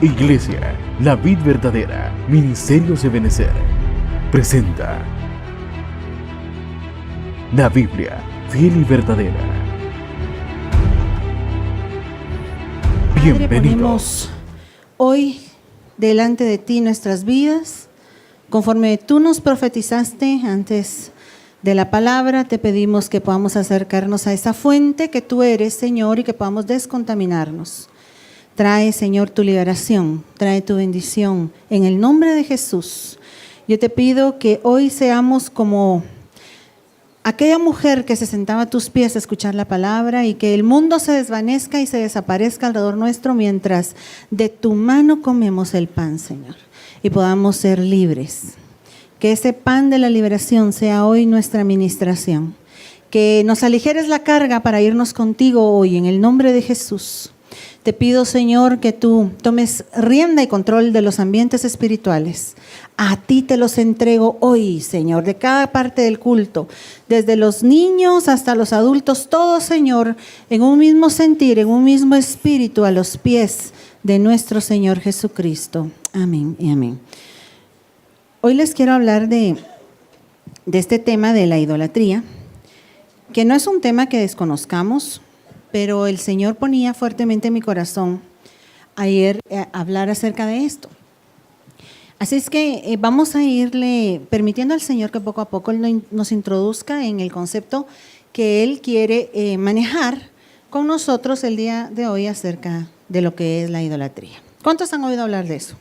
Iglesia, la vid verdadera, Ministerios de Benecer, presenta la Biblia, fiel y verdadera. Padre, ponemos hoy delante de ti nuestras vidas, conforme tú nos profetizaste antes de la palabra, te pedimos que podamos acercarnos a esa fuente que tú eres, Señor, y que podamos descontaminarnos. Trae, Señor, tu liberación, trae tu bendición, en el nombre de Jesús. Yo te pido que hoy seamos como aquella mujer que se sentaba a tus pies a escuchar la palabra y que el mundo se desvanezca y se desaparezca alrededor nuestro mientras de tu mano comemos el pan, Señor, y podamos ser libres. Que ese pan de la liberación sea hoy nuestra ministración. Que nos aligeres la carga para irnos contigo hoy, en el nombre de Jesús. Te pido, Señor, que tú tomes rienda y control de los ambientes espirituales. A ti te los entrego hoy, Señor, de cada parte del culto, desde los niños hasta los adultos, todos, Señor, en un mismo sentir, en un mismo espíritu, a los pies de nuestro Señor Jesucristo. Amén y amén. Hoy les quiero hablar de este tema de la idolatría, que no es un tema que desconozcamos, pero el Señor ponía fuertemente en mi corazón ayer hablar acerca de esto. Así es que vamos a irle permitiendo al Señor que poco a poco nos introduzca en el concepto que Él quiere manejar con nosotros el día de hoy acerca de lo que es la idolatría. ¿Cuántos han oído hablar de eso?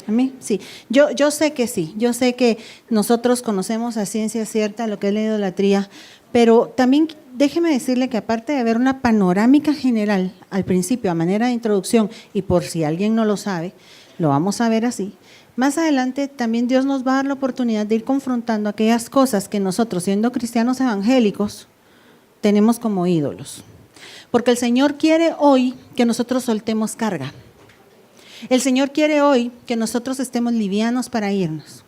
¿A mí? Sí. Yo sé que sí. Yo sé que nosotros conocemos a ciencia cierta lo que es la idolatría, pero también déjeme decirle que aparte de ver una panorámica general al principio, a manera de introducción, y por si alguien no lo sabe, lo vamos a ver así, más adelante también Dios nos va a dar la oportunidad de ir confrontando aquellas cosas que nosotros, siendo cristianos evangélicos, tenemos como ídolos. Porque el Señor quiere hoy que nosotros soltemos carga. El Señor quiere hoy que nosotros estemos livianos para irnos.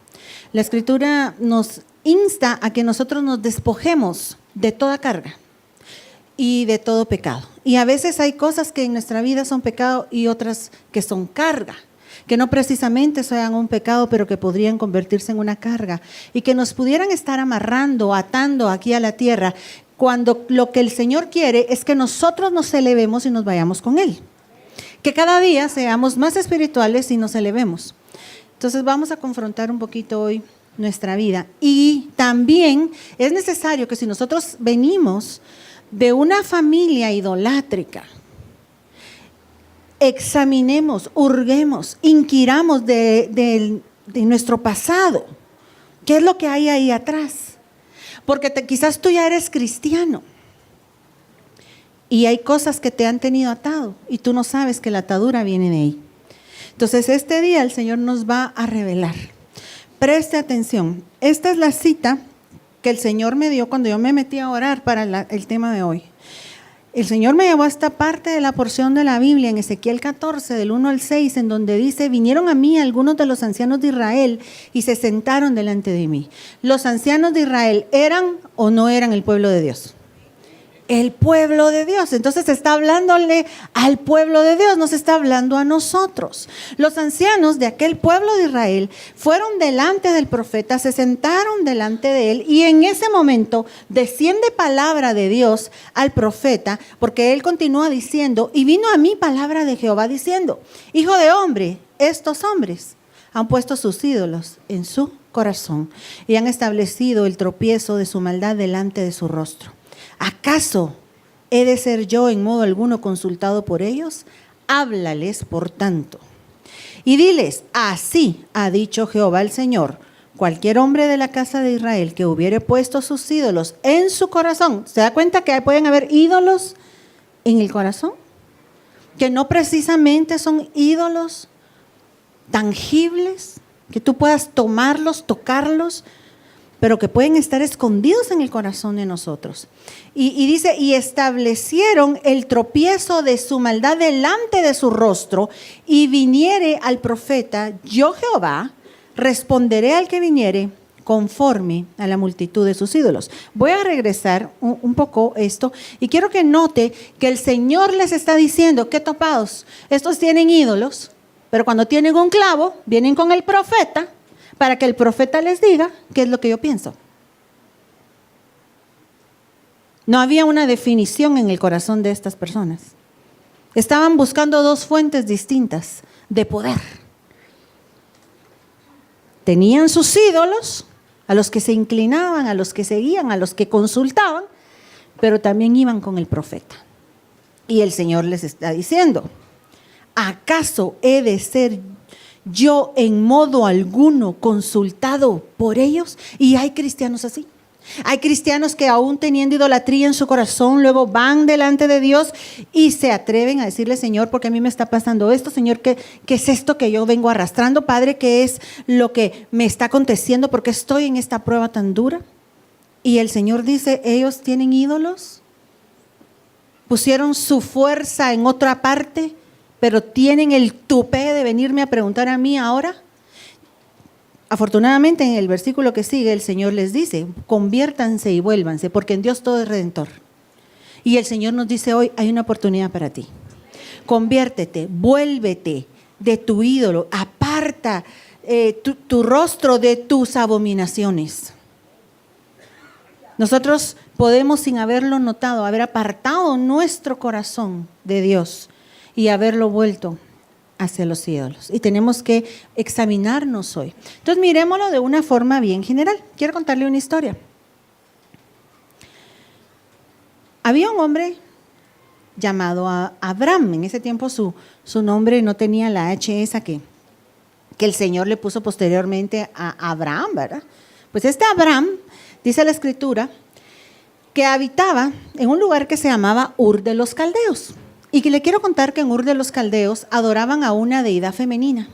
La Escritura nos insta a que nosotros nos despojemos de toda carga y de todo pecado. Y a veces hay cosas que en nuestra vida son pecado y otras que son carga, que no precisamente sean un pecado, pero que podrían convertirse en una carga y que nos pudieran estar amarrando, atando aquí a la tierra, cuando lo que el Señor quiere es que nosotros nos elevemos y nos vayamos con Él. Que cada día seamos más espirituales y nos elevemos. Entonces vamos a confrontar un poquito hoy nuestra vida. Y también es necesario que si nosotros venimos de una familia idolátrica, examinemos, hurguemos, inquiramos de nuestro pasado. ¿Qué es lo que hay ahí atrás? Porque quizás tú ya eres cristiano y hay cosas que te han tenido atado y tú no sabes que la atadura viene de ahí. Entonces este día el Señor nos va a revelar. Preste atención, esta es la cita que el Señor me dio cuando yo me metí a orar para el tema de hoy. El Señor me llevó a esta parte de la porción de la Biblia en Ezequiel 14, del 1 al 6, en donde dice: vinieron a mí algunos de los ancianos de Israel y se sentaron delante de mí. ¿Los ancianos de Israel eran o no eran el pueblo de Dios? El pueblo de Dios. Entonces está hablándole al pueblo de Dios, no se está hablando a nosotros. Los ancianos de aquel pueblo de Israel fueron delante del profeta, se sentaron delante de él y en ese momento desciende palabra de Dios al profeta, porque él continúa diciendo: y vino a mí palabra de Jehová diciendo: hijo de hombre, estos hombres han puesto sus ídolos en su corazón y han establecido el tropiezo de su maldad delante de su rostro. ¿Acaso he de ser yo en modo alguno consultado por ellos? Háblales, por tanto, y diles: así ha dicho Jehová el Señor: cualquier hombre de la casa de Israel que hubiere puesto sus ídolos en su corazón. ¿Se da cuenta que pueden haber ídolos en el corazón? Que no precisamente son ídolos tangibles, que tú puedas tomarlos, tocarlos, pero que pueden estar escondidos en el corazón de nosotros. Y dice: y establecieron el tropiezo de su maldad delante de su rostro, y viniere al profeta, yo Jehová responderé al que viniere conforme a la multitud de sus ídolos. Voy a regresar un poco esto y quiero que note que el Señor les está diciendo: ¿qué topados? Estos tienen ídolos pero cuando tienen un clavo, vienen con el profeta para que el profeta les diga qué es lo que yo pienso. No había una definición en el corazón de estas personas. Estaban buscando dos fuentes distintas de poder. Tenían sus ídolos, a los que se inclinaban, a los que seguían, a los que consultaban, pero también iban con el profeta. Y el Señor les está diciendo, ¿acaso he de ser yo en modo alguno consultado por ellos? Y hay cristianos así. Hay cristianos que aún teniendo idolatría en su corazón, luego van delante de Dios y se atreven a decirle, Señor, porque a mí me está pasando esto, Señor, ¿qué es esto que yo vengo arrastrando? Padre, ¿qué es lo que me está aconteciendo? ¿Por qué estoy en esta prueba tan dura? Y el Señor dice, ellos tienen ídolos, pusieron su fuerza en otra parte, pero tienen el tupé de venirme a preguntar a mí ahora. Afortunadamente en el versículo que sigue el Señor les dice, conviértanse y vuélvanse, porque en Dios todo es redentor. Y el Señor nos dice hoy, hay una oportunidad para ti. Conviértete, vuélvete de tu ídolo, aparta tu rostro de tus abominaciones. Nosotros podemos, sin haberlo notado, haber apartado nuestro corazón de Dios y haberlo vuelto hacia los ídolos. Y tenemos que examinarnos hoy. Entonces, miremoslo de una forma bien general. Quiero contarle una historia. Había un hombre llamado Abraham. En ese tiempo su nombre no tenía la H esa que el Señor le puso posteriormente a Abraham, ¿verdad? Pues este Abraham, dice la Escritura, que habitaba en un lugar que se llamaba Ur de los Caldeos. Y que le quiero contar que en Ur de los Caldeos adoraban a una deidad femenina.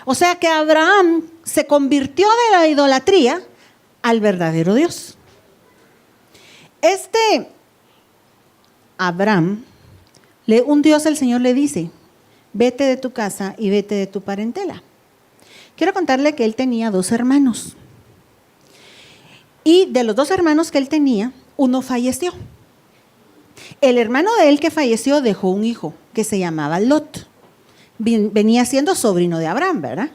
O sea que Abraham se convirtió de la idolatría al verdadero Dios. Este Abraham, un Dios, el Señor le dice, vete de tu casa y vete de tu parentela. Quiero contarle que él tenía 2 hermanos. Y de los 2 hermanos que él tenía, uno falleció. El hermano de él que falleció dejó un hijo que se llamaba Lot. Venía siendo sobrino de Abraham, ¿verdad?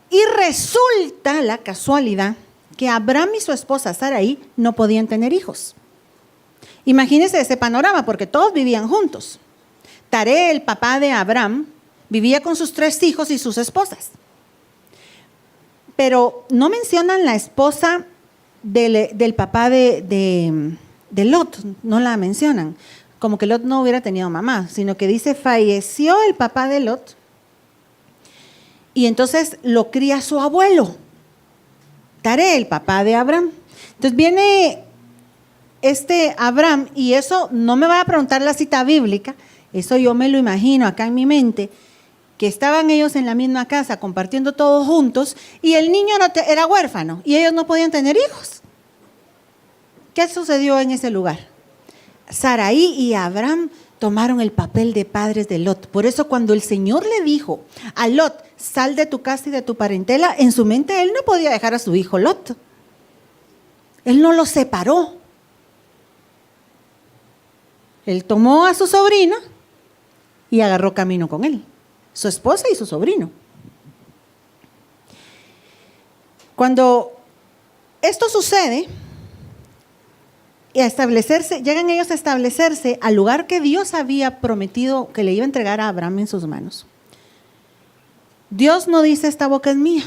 Y resulta la casualidad que Abraham y su esposa Sarai no podían tener hijos. Imagínense ese panorama porque todos vivían juntos. Taré, el papá de Abraham, vivía con sus 3 hijos y sus esposas. Pero no mencionan la esposa del papá de Lot, no la mencionan, como que Lot no hubiera tenido mamá, sino que dice, falleció el papá de Lot y entonces lo cría su abuelo, Taré, el papá de Abraham. Entonces viene este Abraham, y eso no me va a preguntar la cita bíblica, eso yo me lo imagino acá en mi mente, que estaban ellos en la misma casa compartiendo todos juntos y el niño era huérfano y ellos no podían tener hijos. ¿Qué sucedió en ese lugar? Sarai y Abraham tomaron el papel de padres de Lot. Por eso cuando el Señor le dijo a Lot, sal de tu casa y de tu parentela, en su mente él no podía dejar a su hijo Lot. Él no lo separó. Él tomó a su sobrina y agarró camino con él, su esposa y su sobrino. Cuando esto sucede, llegan ellos a establecerse al lugar que Dios había prometido que le iba a entregar a Abraham en sus manos. Dios no dice, esta boca es mía.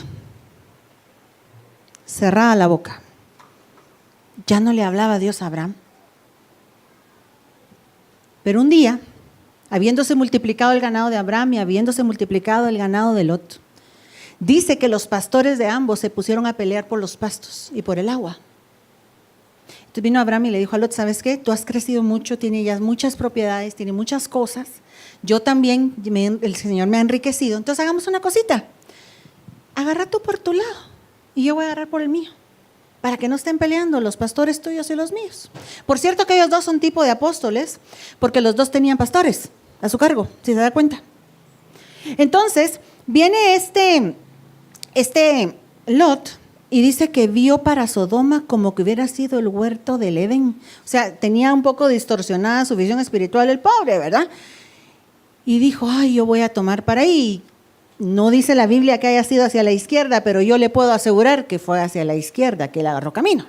Cerrada la boca. Ya no le hablaba Dios a Abraham. Pero un día, habiéndose multiplicado el ganado de Abraham y habiéndose multiplicado el ganado de Lot, dice que los pastores de ambos se pusieron a pelear por los pastos y por el agua. Entonces vino Abraham y le dijo a Lot, ¿sabes qué? Tú has crecido mucho, tienes ya muchas propiedades, tienes muchas cosas. Yo también, el Señor me ha enriquecido. Entonces hagamos una cosita. Agarra tú por tu lado y yo voy a agarrar por el mío. Para que no estén peleando los pastores tuyos y los míos. Por cierto que ellos dos son tipo de apóstoles, porque los dos tenían pastores a su cargo, si se da cuenta. Entonces, viene este Lot y dice que vio para Sodoma como que hubiera sido el huerto del Edén. O sea, tenía un poco distorsionada su visión espiritual el pobre, ¿verdad? Y dijo, ay, yo voy a tomar para ahí. No dice la Biblia que haya sido hacia la izquierda, pero yo le puedo asegurar que fue hacia la izquierda, que él agarró camino.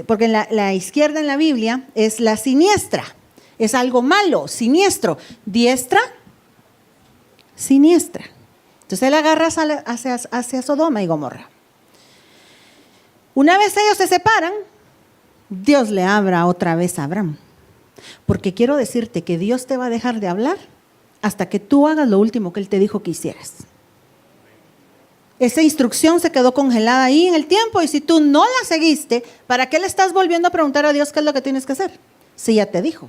Porque la izquierda en la Biblia es la siniestra, es algo malo, siniestro. Diestra, siniestra. Entonces él agarra hacia Sodoma y Gomorra. Una vez ellos se separan, Dios le habla otra vez a Abraham. Porque quiero decirte que Dios te va a dejar de hablar hasta que tú hagas lo último que Él te dijo que hicieras. Esa instrucción se quedó congelada ahí en el tiempo y si tú no la seguiste, ¿para qué le estás volviendo a preguntar a Dios qué es lo que tienes que hacer? Si ya te dijo.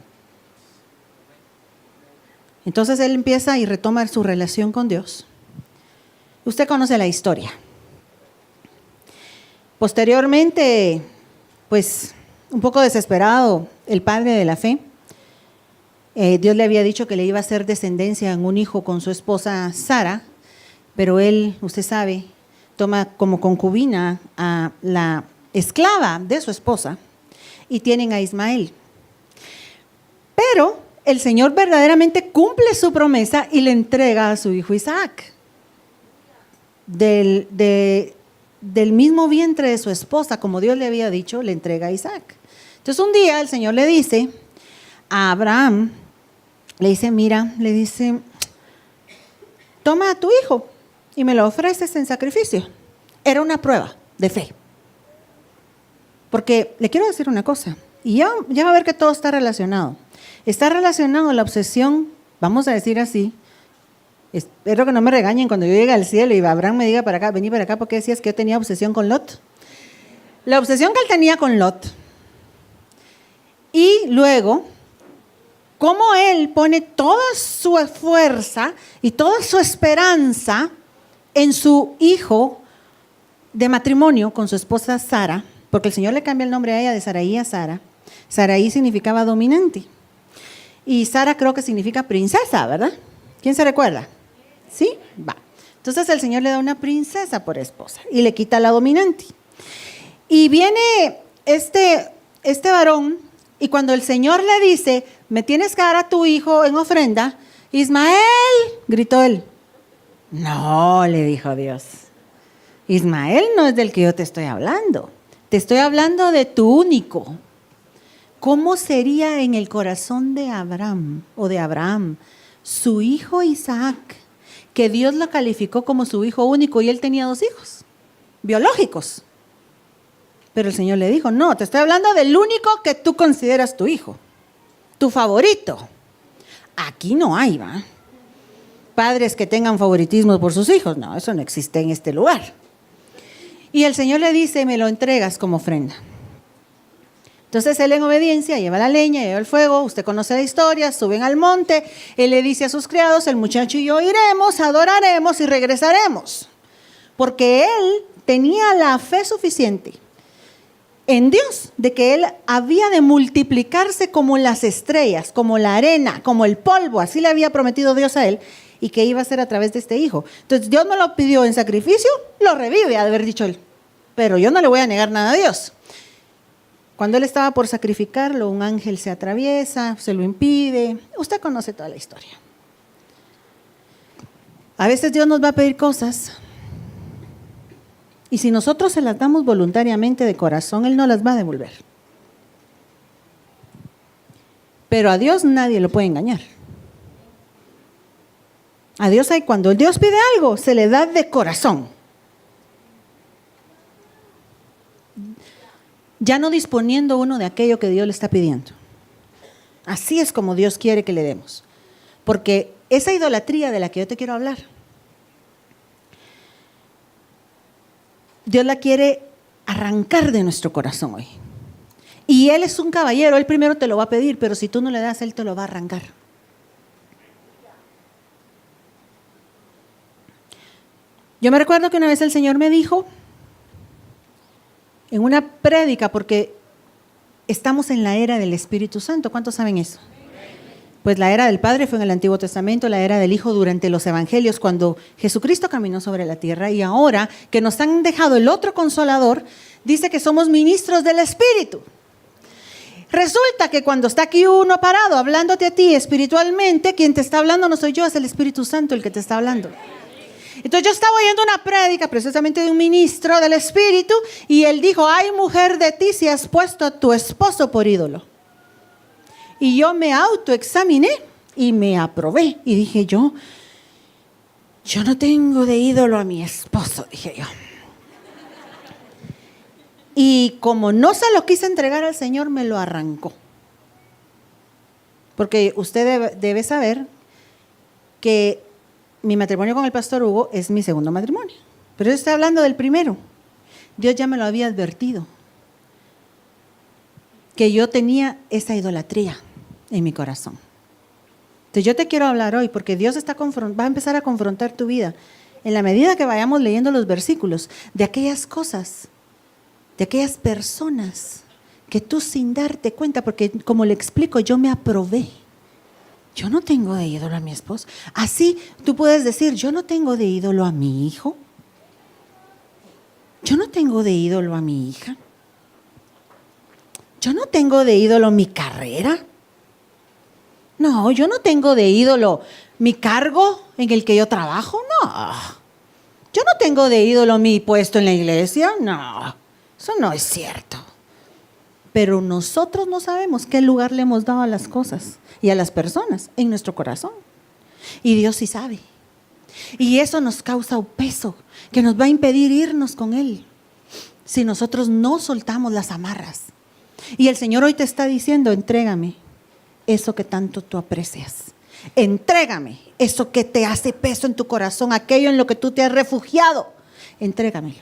Entonces él empieza y retoma su relación con Dios. Usted conoce la historia. Posteriormente, pues un poco desesperado, el padre de la fe, Dios le había dicho que le iba a hacer descendencia en un hijo con su esposa Sara, pero él, usted sabe, toma como concubina a la esclava de su esposa y tienen a Ismael. Pero el Señor verdaderamente cumple su promesa y le entrega a su hijo Isaac. Del mismo vientre de su esposa, como Dios le había dicho, le entrega a Isaac. Entonces un día el Señor le dice a Abraham, le dice, toma a tu hijo y me lo ofreces en sacrificio. Era una prueba de fe. Porque le quiero decir una cosa, y ya va a ver que todo está relacionado. Está relacionado a la obsesión, vamos a decir así, espero que no me regañen cuando yo llegue al cielo y Abraham me diga para acá, vení para acá, porque decías que yo tenía obsesión con Lot. La obsesión que él tenía con Lot. Y luego, cómo él pone toda su fuerza y toda su esperanza en su hijo de matrimonio con su esposa Sara, porque el Señor le cambia el nombre a ella de Saraí a Sara. Saraí significaba dominante. Y Sara creo que significa princesa, ¿verdad? ¿Quién se recuerda? ¿Sí? Va. Entonces el Señor le da una princesa por esposa y le quita la dominante. Y viene este varón y cuando el Señor le dice, me tienes que dar a tu hijo en ofrenda, Ismael, gritó él. No, le dijo Dios. Ismael no es del que yo te estoy hablando. Te estoy hablando de tu único. ¿Cómo sería en el corazón de Abraham su hijo Isaac, que Dios lo calificó como su hijo único y él tenía 2 hijos biológicos? Pero el Señor le dijo, no, te estoy hablando del único que tú consideras tu hijo, tu favorito. Aquí no hay, ¿va? Padres que tengan favoritismo por sus hijos, no, eso no existe en este lugar. Y el Señor le dice, me lo entregas como ofrenda. Entonces él en obediencia lleva la leña, lleva el fuego, usted conoce la historia, suben al monte, él le dice a sus criados, el muchacho y yo iremos, adoraremos y regresaremos. Porque él tenía la fe suficiente en Dios de que él había de multiplicarse como las estrellas, como la arena, como el polvo, así le había prometido Dios a él y que iba a ser a través de este hijo. Entonces Dios me lo pidió en sacrificio, lo revive, ha de haber dicho él, pero yo no le voy a negar nada a Dios. Cuando él estaba por sacrificarlo, un ángel se atraviesa, se lo impide. Usted conoce toda la historia. A veces Dios nos va a pedir cosas y si nosotros se las damos voluntariamente de corazón, Él no las va a devolver. Pero a Dios nadie lo puede engañar. A Dios cuando Dios pide algo, se le da de corazón. Ya no disponiendo uno de aquello que Dios le está pidiendo. Así es como Dios quiere que le demos. Porque esa idolatría de la que yo te quiero hablar, Dios la quiere arrancar de nuestro corazón hoy. Y Él es un caballero, Él primero te lo va a pedir, pero si tú no le das, Él te lo va a arrancar. Yo me recuerdo que una vez el Señor me dijo, en una prédica, porque estamos en la era del Espíritu Santo. ¿Cuántos saben eso? Pues la era del Padre fue en el Antiguo Testamento, la era del Hijo durante los Evangelios, cuando Jesucristo caminó sobre la tierra, y ahora que nos han dejado el otro Consolador, dice que somos ministros del Espíritu. Resulta que cuando está aquí uno parado hablándote a ti espiritualmente, quien te está hablando no soy yo, es el Espíritu Santo el que te está hablando. Entonces yo estaba oyendo una prédica precisamente de un ministro del Espíritu y él dijo, ay mujer de ti si has puesto a tu esposo por ídolo. Y yo me autoexaminé y me aprobé y dije yo no tengo de ídolo a mi esposo, dije yo. Y como no se lo quise entregar al Señor, me lo arrancó. Porque usted debe saber que mi matrimonio con el pastor Hugo es mi segundo matrimonio. Pero yo estoy hablando del primero. Dios ya me lo había advertido. Que yo tenía esa idolatría en mi corazón. Entonces yo te quiero hablar hoy porque Dios va a empezar a confrontar tu vida en la medida que vayamos leyendo los versículos de aquellas cosas, de aquellas personas que tú sin darte cuenta, porque como le explico, yo me aprobé. Yo no tengo de ídolo a mi esposo. Así tú puedes decir, yo no tengo de ídolo a mi hijo. Yo no tengo de ídolo a mi hija. Yo no tengo de ídolo mi carrera. No, yo no tengo de ídolo mi cargo en el que yo trabajo. No. Yo no tengo de ídolo mi puesto en la iglesia. No, eso no es cierto. Pero nosotros no sabemos qué lugar le hemos dado a las cosas y a las personas en nuestro corazón. Y Dios sí sabe. Y eso nos causa un peso que nos va a impedir irnos con Él si nosotros no soltamos las amarras. Y el Señor hoy te está diciendo, entrégame eso que tanto tú aprecias. Entrégame eso que te hace peso en tu corazón, aquello en lo que tú te has refugiado. Entrégamelo.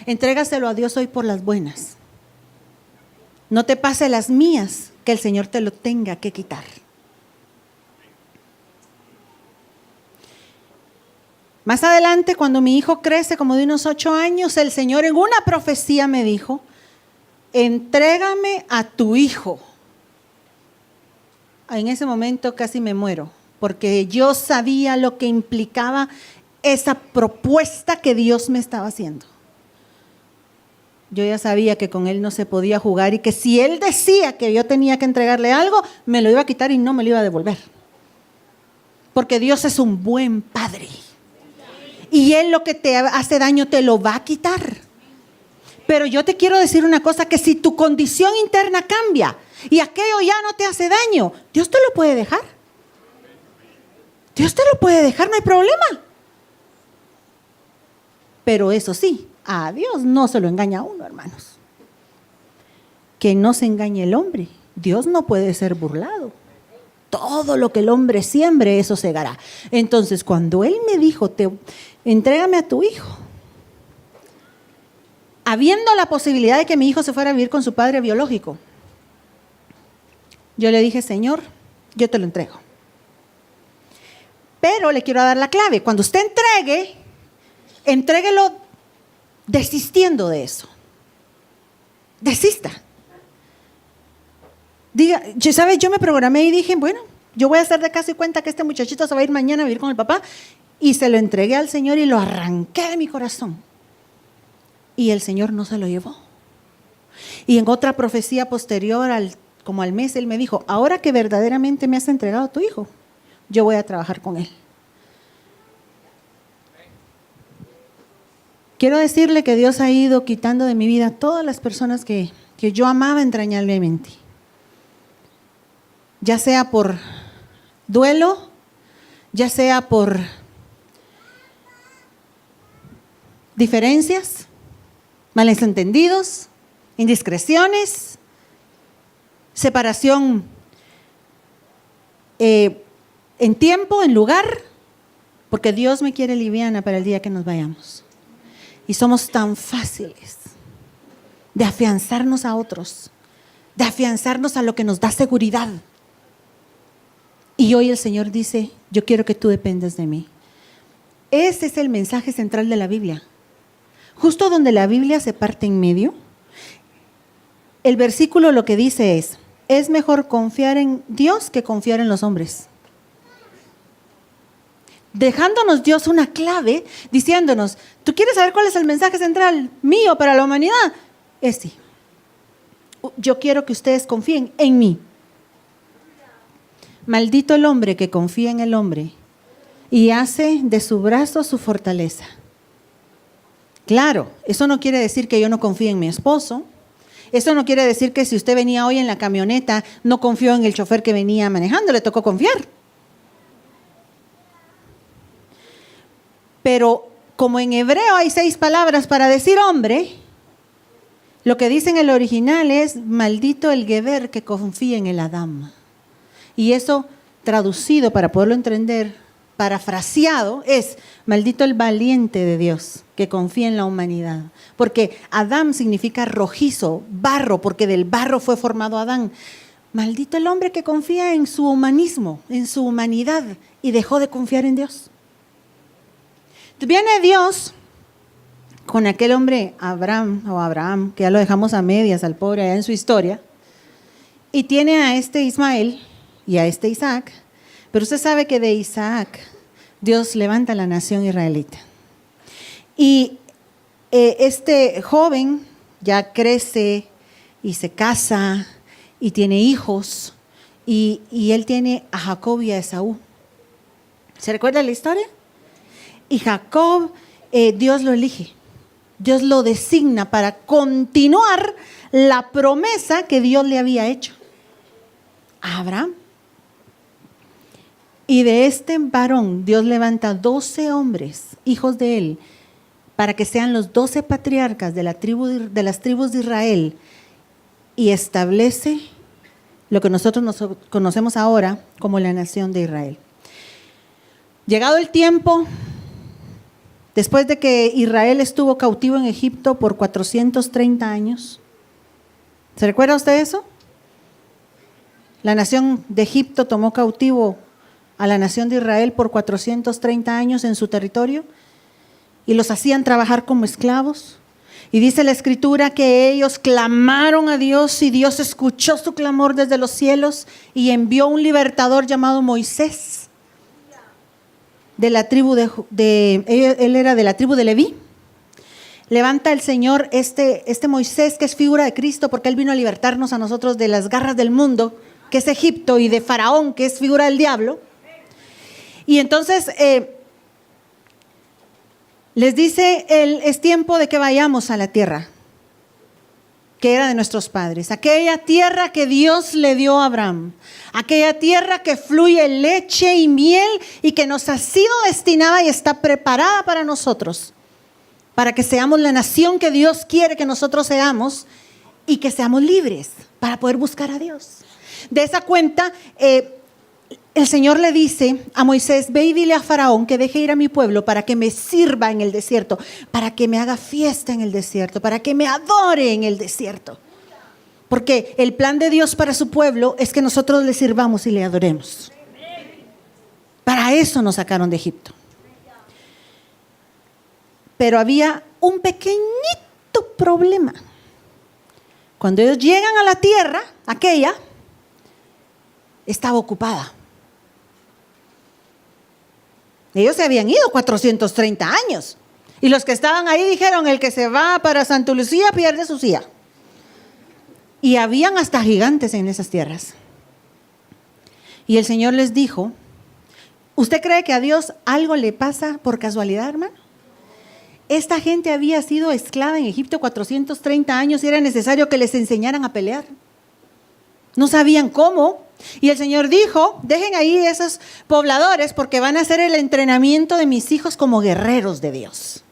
Entrégaselo a Dios hoy por las buenas. No te pase las mías, que el Señor te lo tenga que quitar. Más adelante, cuando mi hijo crece como de unos 8 años, el Señor en una profecía me dijo, entrégame a tu hijo. En ese momento casi me muero, porque yo sabía lo que implicaba esa propuesta que Dios me estaba haciendo. Yo ya sabía que con él no se podía jugar y que si él decía que yo tenía que entregarle algo, me lo iba a quitar y no me lo iba a devolver. Porque Dios es un buen padre. Y Él lo que te hace daño te lo va a quitar. Pero yo te quiero decir una cosa, que si tu condición interna cambia y aquello ya no te hace daño, Dios te lo puede dejar. Dios te lo puede dejar, no hay problema. Pero eso sí, a Dios no se lo engaña a uno, hermanos. Que no se engañe el hombre. Dios no puede ser burlado. Todo lo que el hombre siembre, eso segará. Entonces, cuando Él me dijo, entrégame a tu hijo, habiendo la posibilidad de que mi hijo se fuera a vivir con su padre biológico, yo le dije, Señor, yo te lo entrego. Pero le quiero dar la clave. Cuando usted entréguelo desistiendo de eso. Desista. Diga, ¿sabes? Yo me programé y dije, bueno, yo voy a hacer de caso y cuenta que este muchachito se va a ir mañana a vivir con el papá. Y se lo entregué al Señor y lo arranqué de mi corazón. Y el Señor no se lo llevó. Y en otra profecía posterior, como al mes, Él me dijo, ahora que verdaderamente me has entregado a tu hijo, yo voy a trabajar con él. Quiero decirle que Dios ha ido quitando de mi vida todas las personas que yo amaba entrañablemente. Ya sea por duelo, ya sea por diferencias, malentendidos, indiscreciones, separación en tiempo, en lugar, porque Dios me quiere liviana para el día que nos vayamos. Y somos tan fáciles de afianzarnos a otros, de afianzarnos a lo que nos da seguridad. Y hoy el Señor dice, yo quiero que tú dependas de mí. Ese es el mensaje central de la Biblia. Justo donde la Biblia se parte en medio, el versículo lo que dice es mejor confiar en Dios que confiar en los hombres. Dejándonos Dios una clave, diciéndonos, ¿tú quieres saber cuál es el mensaje central mío para la humanidad? Yo quiero que ustedes confíen en mí. Maldito el hombre que confía en el hombre y hace de su brazo su fortaleza. Claro, eso no quiere decir que yo no confíe en mi esposo. Eso no quiere decir que si usted venía hoy en la camioneta, no confió en el chofer que venía manejando, le tocó confiar. Pero como en hebreo hay 6 palabras para decir hombre, lo que dice en el original es maldito el geber que confía en el Adam. Y eso traducido para poderlo entender, parafraseado, es maldito el valiente de Dios que confía en la humanidad. Porque Adam significa rojizo, barro, porque del barro fue formado Adán. Maldito el hombre que confía en su humanismo, en su humanidad y dejó de confiar en Dios. Viene Dios con aquel hombre Abraham, que ya lo dejamos a medias al pobre allá en su historia, y tiene a este Ismael y a este Isaac, pero usted sabe que de Isaac Dios levanta la nación israelita. Y este joven ya crece y se casa y tiene hijos, y él tiene a Jacob y a Esaú. ¿Se recuerda la historia? Y Jacob, Dios lo elige, Dios lo designa para continuar la promesa que Dios le había hecho a Abraham. Y de este varón Dios levanta 12 hombres, hijos de él, para que sean los 12 patriarcas de las tribus de Israel, y establece lo que nosotros nos conocemos ahora como la nación de Israel. Llegado el tiempo, después de que Israel estuvo cautivo en Egipto por 430 años, ¿se recuerda usted eso? La nación de Egipto tomó cautivo a la nación de Israel por 430 años en su territorio y los hacían trabajar como esclavos. Y dice la Escritura que ellos clamaron a Dios y Dios escuchó su clamor desde los cielos y envió un libertador llamado Moisés, de la tribu él era de la tribu de Leví. Levanta el Señor este Moisés, que es figura de Cristo, porque él vino a libertarnos a nosotros de las garras del mundo, que es Egipto, y de Faraón, que es figura del diablo. Y entonces les dice, es tiempo de que vayamos a la tierra que era de nuestros padres, aquella tierra que Dios le dio a Abraham, aquella tierra que fluye leche y miel y que nos ha sido destinada y está preparada para nosotros, para que seamos la nación que Dios quiere que nosotros seamos y que seamos libres para poder buscar a Dios. De esa cuenta, el Señor le dice a Moisés, ve y dile a Faraón que deje ir a mi pueblo para que me sirva en el desierto, para que me haga fiesta en el desierto, para que me adore en el desierto. Porque el plan de Dios para su pueblo es que nosotros le sirvamos y le adoremos. Para eso nos sacaron de Egipto. Pero había un pequeñito problema. Cuando ellos llegan a la tierra, aquella estaba ocupada. Ellos se habían ido 430 años. Y los que estaban ahí dijeron, el que se va para Santa Lucía pierde su silla. Y habían hasta gigantes en esas tierras. Y el Señor les dijo, ¿usted cree que a Dios algo le pasa por casualidad, hermano? Esta gente había sido esclava en Egipto 430 años y era necesario que les enseñaran a pelear. No sabían cómo. Y el Señor dijo, dejen ahí esos pobladores porque van a hacer el entrenamiento de mis hijos como guerreros de Dios.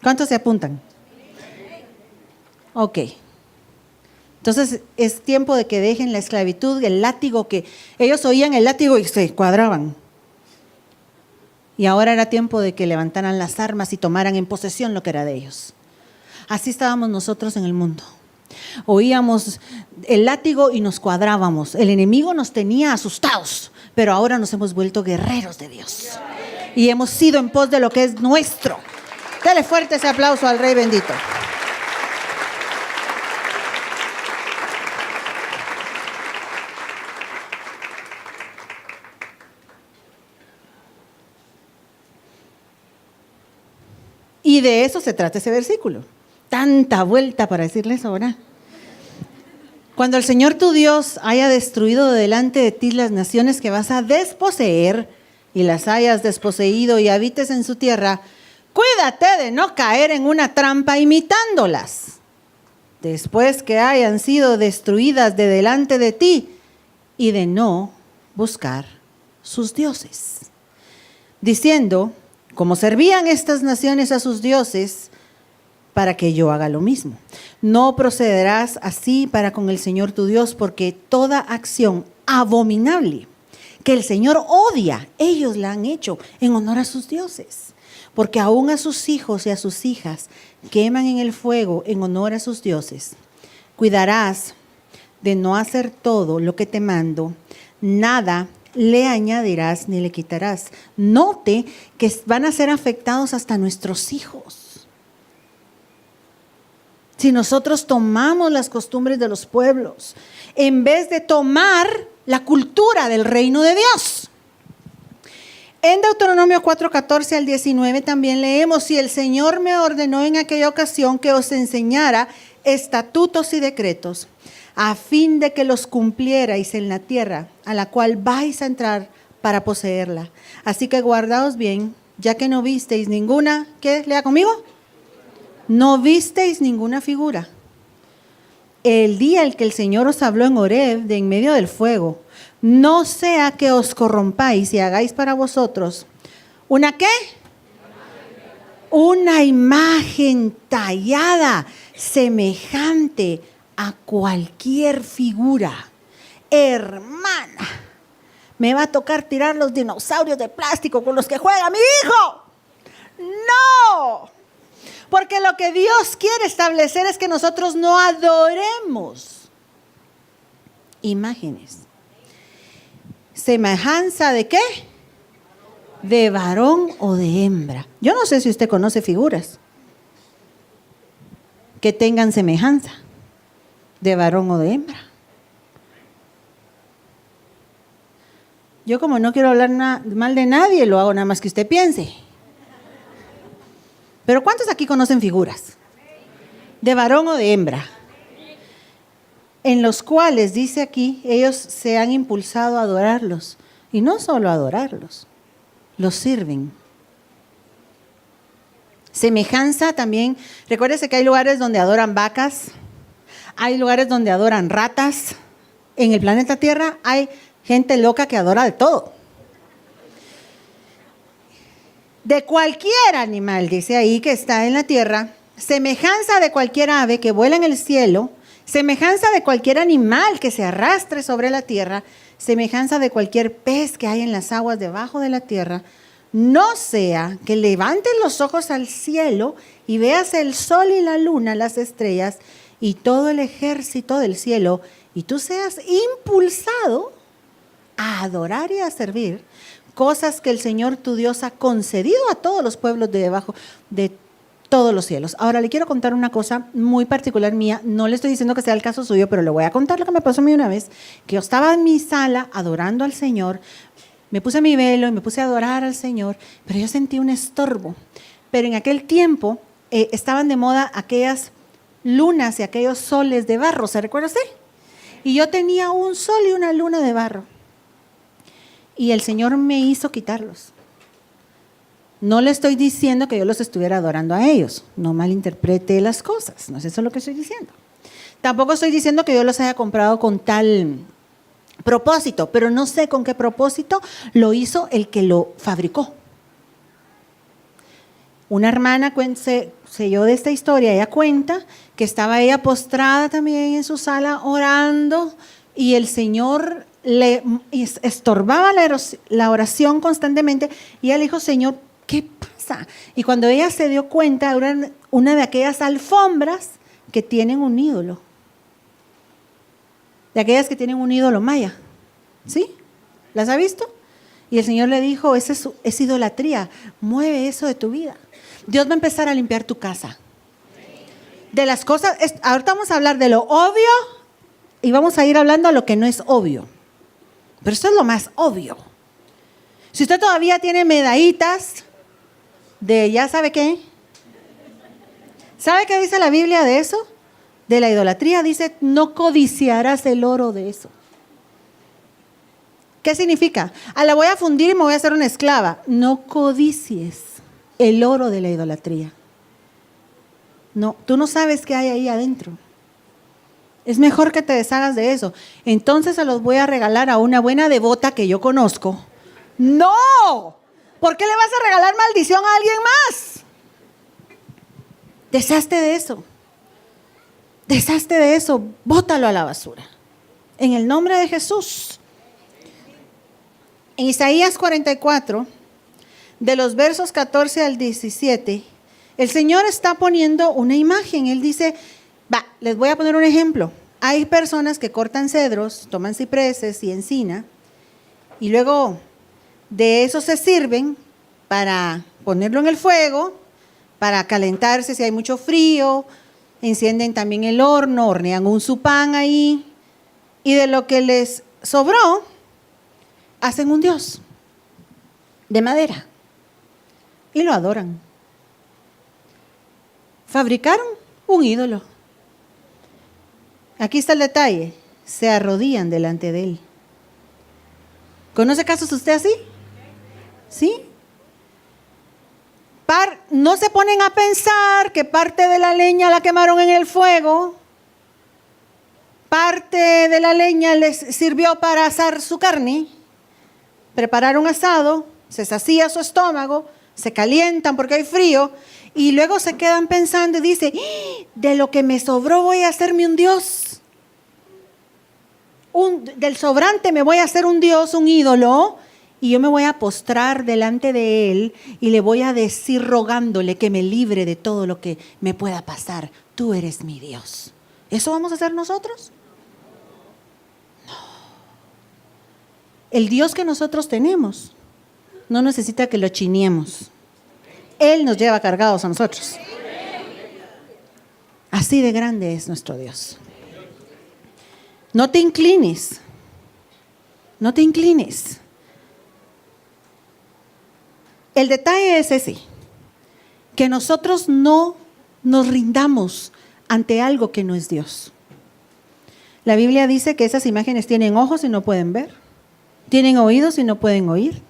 ¿Cuántos se apuntan? Ok. Entonces es tiempo de que dejen la esclavitud, el látigo, que ellos oían el látigo y se cuadraban. Y ahora era tiempo de que levantaran las armas y tomaran en posesión lo que era de ellos. Así estábamos nosotros en el mundo. Oíamos el látigo y nos cuadrábamos. El enemigo nos tenía asustados, pero ahora nos hemos vuelto guerreros de Dios. Y hemos sido en pos de lo que es nuestro. Dale fuerte ese aplauso al Rey bendito. Y de eso se trata ese versículo. Tanta vuelta para decirles ahora. Cuando el Señor tu Dios haya destruido de delante de ti las naciones que vas a desposeer, y las hayas desposeído y habites en su tierra, cuídate de no caer en una trampa imitándolas, después que hayan sido destruidas de delante de ti, y de no buscar sus dioses, diciendo, como servían estas naciones a sus dioses, para que yo haga lo mismo. No procederás así para con el Señor tu Dios, porque toda acción abominable que el Señor odia, ellos la han hecho en honor a sus dioses. Porque aún a sus hijos y a sus hijas queman en el fuego en honor a sus dioses. Cuidarás de no hacer todo lo que te mando, nada le añadirás ni le quitarás. Note que van a ser afectados hasta nuestros hijos. Si nosotros tomamos las costumbres de los pueblos, en vez de tomar la cultura del reino de Dios. En Deuteronomio 4:14 al 19 también leemos, si el Señor me ordenó en aquella ocasión que os enseñara estatutos y decretos, a fin de que los cumplierais en la tierra a la cual vais a entrar para poseerla. Así que guardaos bien, ya que no visteis ninguna, ¿qué? Lea conmigo. No visteis ninguna figura. El día en que el Señor os habló en Horeb, de en medio del fuego, no sea que os corrompáis y hagáis para vosotros ¿una qué? Una imagen tallada, semejante a cualquier figura. Hermana, me va a tocar tirar los dinosaurios de plástico con los que juega mi hijo. ¡No! Porque lo que Dios quiere establecer es que nosotros no adoremos imágenes. ¿Semejanza de qué? De varón o de hembra. Yo no sé si usted conoce figuras que tengan semejanza de varón o de hembra. Yo, como no quiero hablar mal de nadie, lo hago nada más que usted piense. Pero ¿cuántos aquí conocen figuras de varón o de hembra? En los cuales, dice aquí, ellos se han impulsado a adorarlos. Y no solo a adorarlos, los sirven. Semejanza también, recuérdese que hay lugares donde adoran vacas, hay lugares donde adoran ratas. En el planeta Tierra hay gente loca que adora de todo. De cualquier animal, dice ahí, que está en la tierra, semejanza de cualquier ave que vuela en el cielo, semejanza de cualquier animal que se arrastre sobre la tierra, semejanza de cualquier pez que hay en las aguas debajo de la tierra, no sea que levantes los ojos al cielo y veas el sol y la luna, las estrellas y todo el ejército del cielo, y tú seas impulsado a adorar y a servir cosas que el Señor tu Dios ha concedido a todos los pueblos de debajo de todos los cielos. Ahora le quiero contar una cosa muy particular mía. No le estoy diciendo que sea el caso suyo, pero le voy a contar lo que me pasó a mí una vez, que yo estaba en mi sala adorando al Señor, me puse mi velo y me puse a adorar al Señor, pero yo sentí un estorbo. Pero en aquel tiempo estaban de moda aquellas lunas y aquellos soles de barro, ¿se recuerda usted? Y yo tenía un sol y una luna de barro. Y el Señor me hizo quitarlos. No le estoy diciendo que yo los estuviera adorando a ellos. No malinterprete las cosas. No es eso lo que estoy diciendo. Tampoco estoy diciendo que yo los haya comprado con tal propósito, pero no sé con qué propósito lo hizo el que lo fabricó. Una hermana sé yo de esta historia, ella cuenta que estaba ella postrada también en su sala orando y el Señor le estorbaba la oración constantemente y ella le dijo, Señor, ¿qué pasa? Y cuando ella se dio cuenta, era una de aquellas alfombras que tienen un ídolo. De aquellas que tienen un ídolo maya. ¿Sí? ¿Las ha visto? Y el Señor le dijo, esa es idolatría, mueve eso de tu vida. Dios va a empezar a limpiar tu casa. De las cosas, ahorita vamos a hablar de lo obvio y vamos a ir hablando a lo que no es obvio. Pero esto es lo más obvio. Si usted todavía tiene medallitas de ya sabe qué, ¿sabe qué dice la Biblia de eso? De la idolatría dice, no codiciarás el oro de eso. ¿Qué significa? La voy a fundir y me voy a hacer una esclava. No codicies el oro de la idolatría. No, tú no sabes qué hay ahí adentro. Es mejor que te deshagas de eso. Entonces se los voy a regalar a una buena devota que yo conozco. ¡No! ¿Por qué le vas a regalar maldición a alguien más? Deshazte de eso. Deshazte de eso. Bótalo a la basura. En el nombre de Jesús. En Isaías 44, de los versos 14 al 17, el Señor está poniendo una imagen. Él dice, les voy a poner un ejemplo. Hay personas que cortan cedros, toman cipreses y encina, y luego de eso se sirven para ponerlo en el fuego, para calentarse si hay mucho frío, encienden también el horno, hornean un su pan ahí, y de lo que les sobró, hacen un dios de madera y lo adoran. Fabricaron un ídolo. Aquí está el detalle, se arrodillan delante de él. ¿Conoce casos usted así? ¿Sí? No se ponen a pensar que parte de la leña la quemaron en el fuego, parte de la leña les sirvió para asar su carne, prepararon asado, se sacía su estómago, se calientan porque hay frío, y luego se quedan pensando y dicen, de lo que me sobró voy a hacerme un dios. Del sobrante me voy a hacer un dios, un ídolo, y yo me voy a postrar delante de él y le voy a decir rogándole que me libre de todo lo que me pueda pasar. Tú eres mi Dios. ¿Eso vamos a hacer nosotros? No. El Dios que nosotros tenemos no necesita que lo chiniemos. Él nos lleva cargados a nosotros. Así de grande es nuestro Dios. No te inclines. No te inclines. El detalle es ese, que nosotros no nos rindamos ante algo que no es Dios. La Biblia dice que esas imágenes tienen ojos y no pueden ver, tienen oídos y no pueden oír,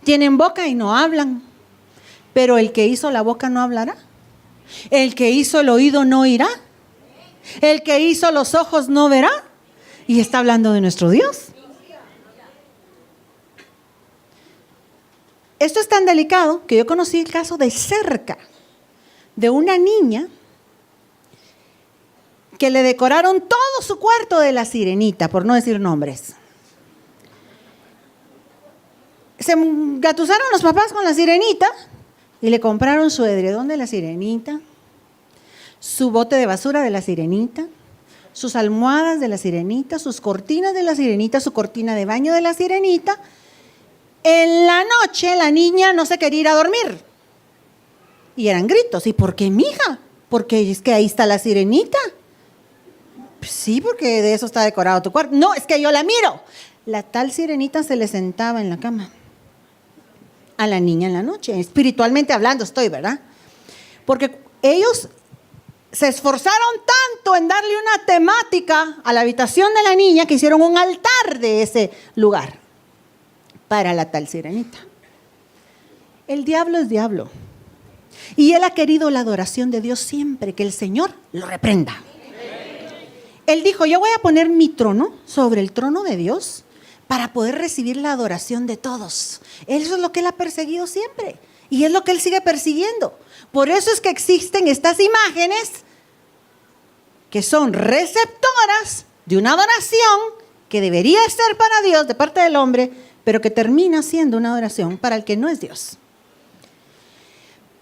tienen boca y no hablan, pero el que hizo la boca no hablará, el que hizo el oído no oirá, el que hizo los ojos no verá, y está hablando de nuestro Dios. Esto es tan delicado que yo conocí el caso de cerca de una niña que le decoraron todo su cuarto de la sirenita, por no decir nombres. Se engatusaron los papás con la sirenita y le compraron su edredón de la sirenita, su bote de basura de la sirenita, sus almohadas de la sirenita, sus cortinas de la sirenita, su cortina de baño de la sirenita. En la noche la niña no se quería ir a dormir. Y eran gritos. ¿Y por qué, mija? Porque es que ahí está la sirenita. Pues sí, porque de eso está decorado tu cuarto. No, es que yo la miro. La tal sirenita se le sentaba en la cama a la niña en la noche. Espiritualmente hablando estoy, ¿verdad? Porque ellos se esforzaron tanto en darle una temática a la habitación de la niña que hicieron un altar de ese lugar para la tal sirenita. El diablo es diablo. Y él ha querido la adoración de Dios siempre, que el Señor lo reprenda. Él dijo, yo voy a poner mi trono sobre el trono de Dios para poder recibir la adoración de todos. Eso es lo que él ha perseguido siempre. Y es lo que él sigue persiguiendo. Por eso es que existen estas imágenes que son receptoras de una adoración que debería ser para Dios de parte del hombre, pero que termina siendo una adoración para el que no es Dios.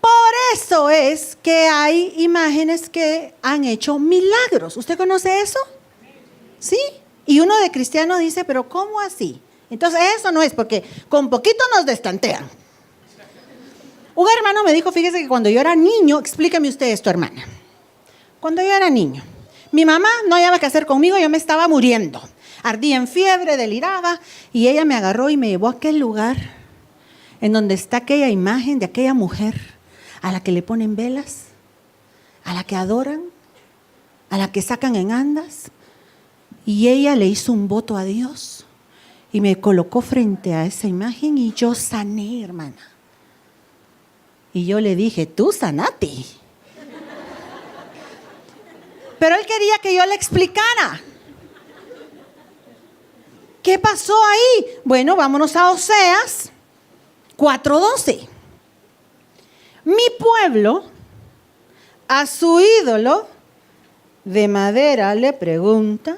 Por eso es que hay imágenes que han hecho milagros. ¿Usted conoce eso? ¿Sí? Y uno de cristiano dice, pero ¿cómo así? Entonces eso no es, porque con poquito nos destantean. Un hermano me dijo, fíjese que cuando yo era niño, explíqueme usted esto, hermana. Cuando yo era niño, mi mamá no hallaba qué hacer conmigo, yo me estaba muriendo. Ardía en fiebre, deliraba, y ella me agarró y me llevó a aquel lugar en donde está aquella imagen de aquella mujer a la que le ponen velas, a la que adoran, a la que sacan en andas. Y ella le hizo un voto a Dios y me colocó frente a esa imagen y yo sané, hermana. Y yo le dije, tú sanate. Pero él quería que yo le explicara. ¿Qué pasó ahí? Bueno, vámonos a Oseas 4:12. Mi pueblo a su ídolo de madera le pregunta,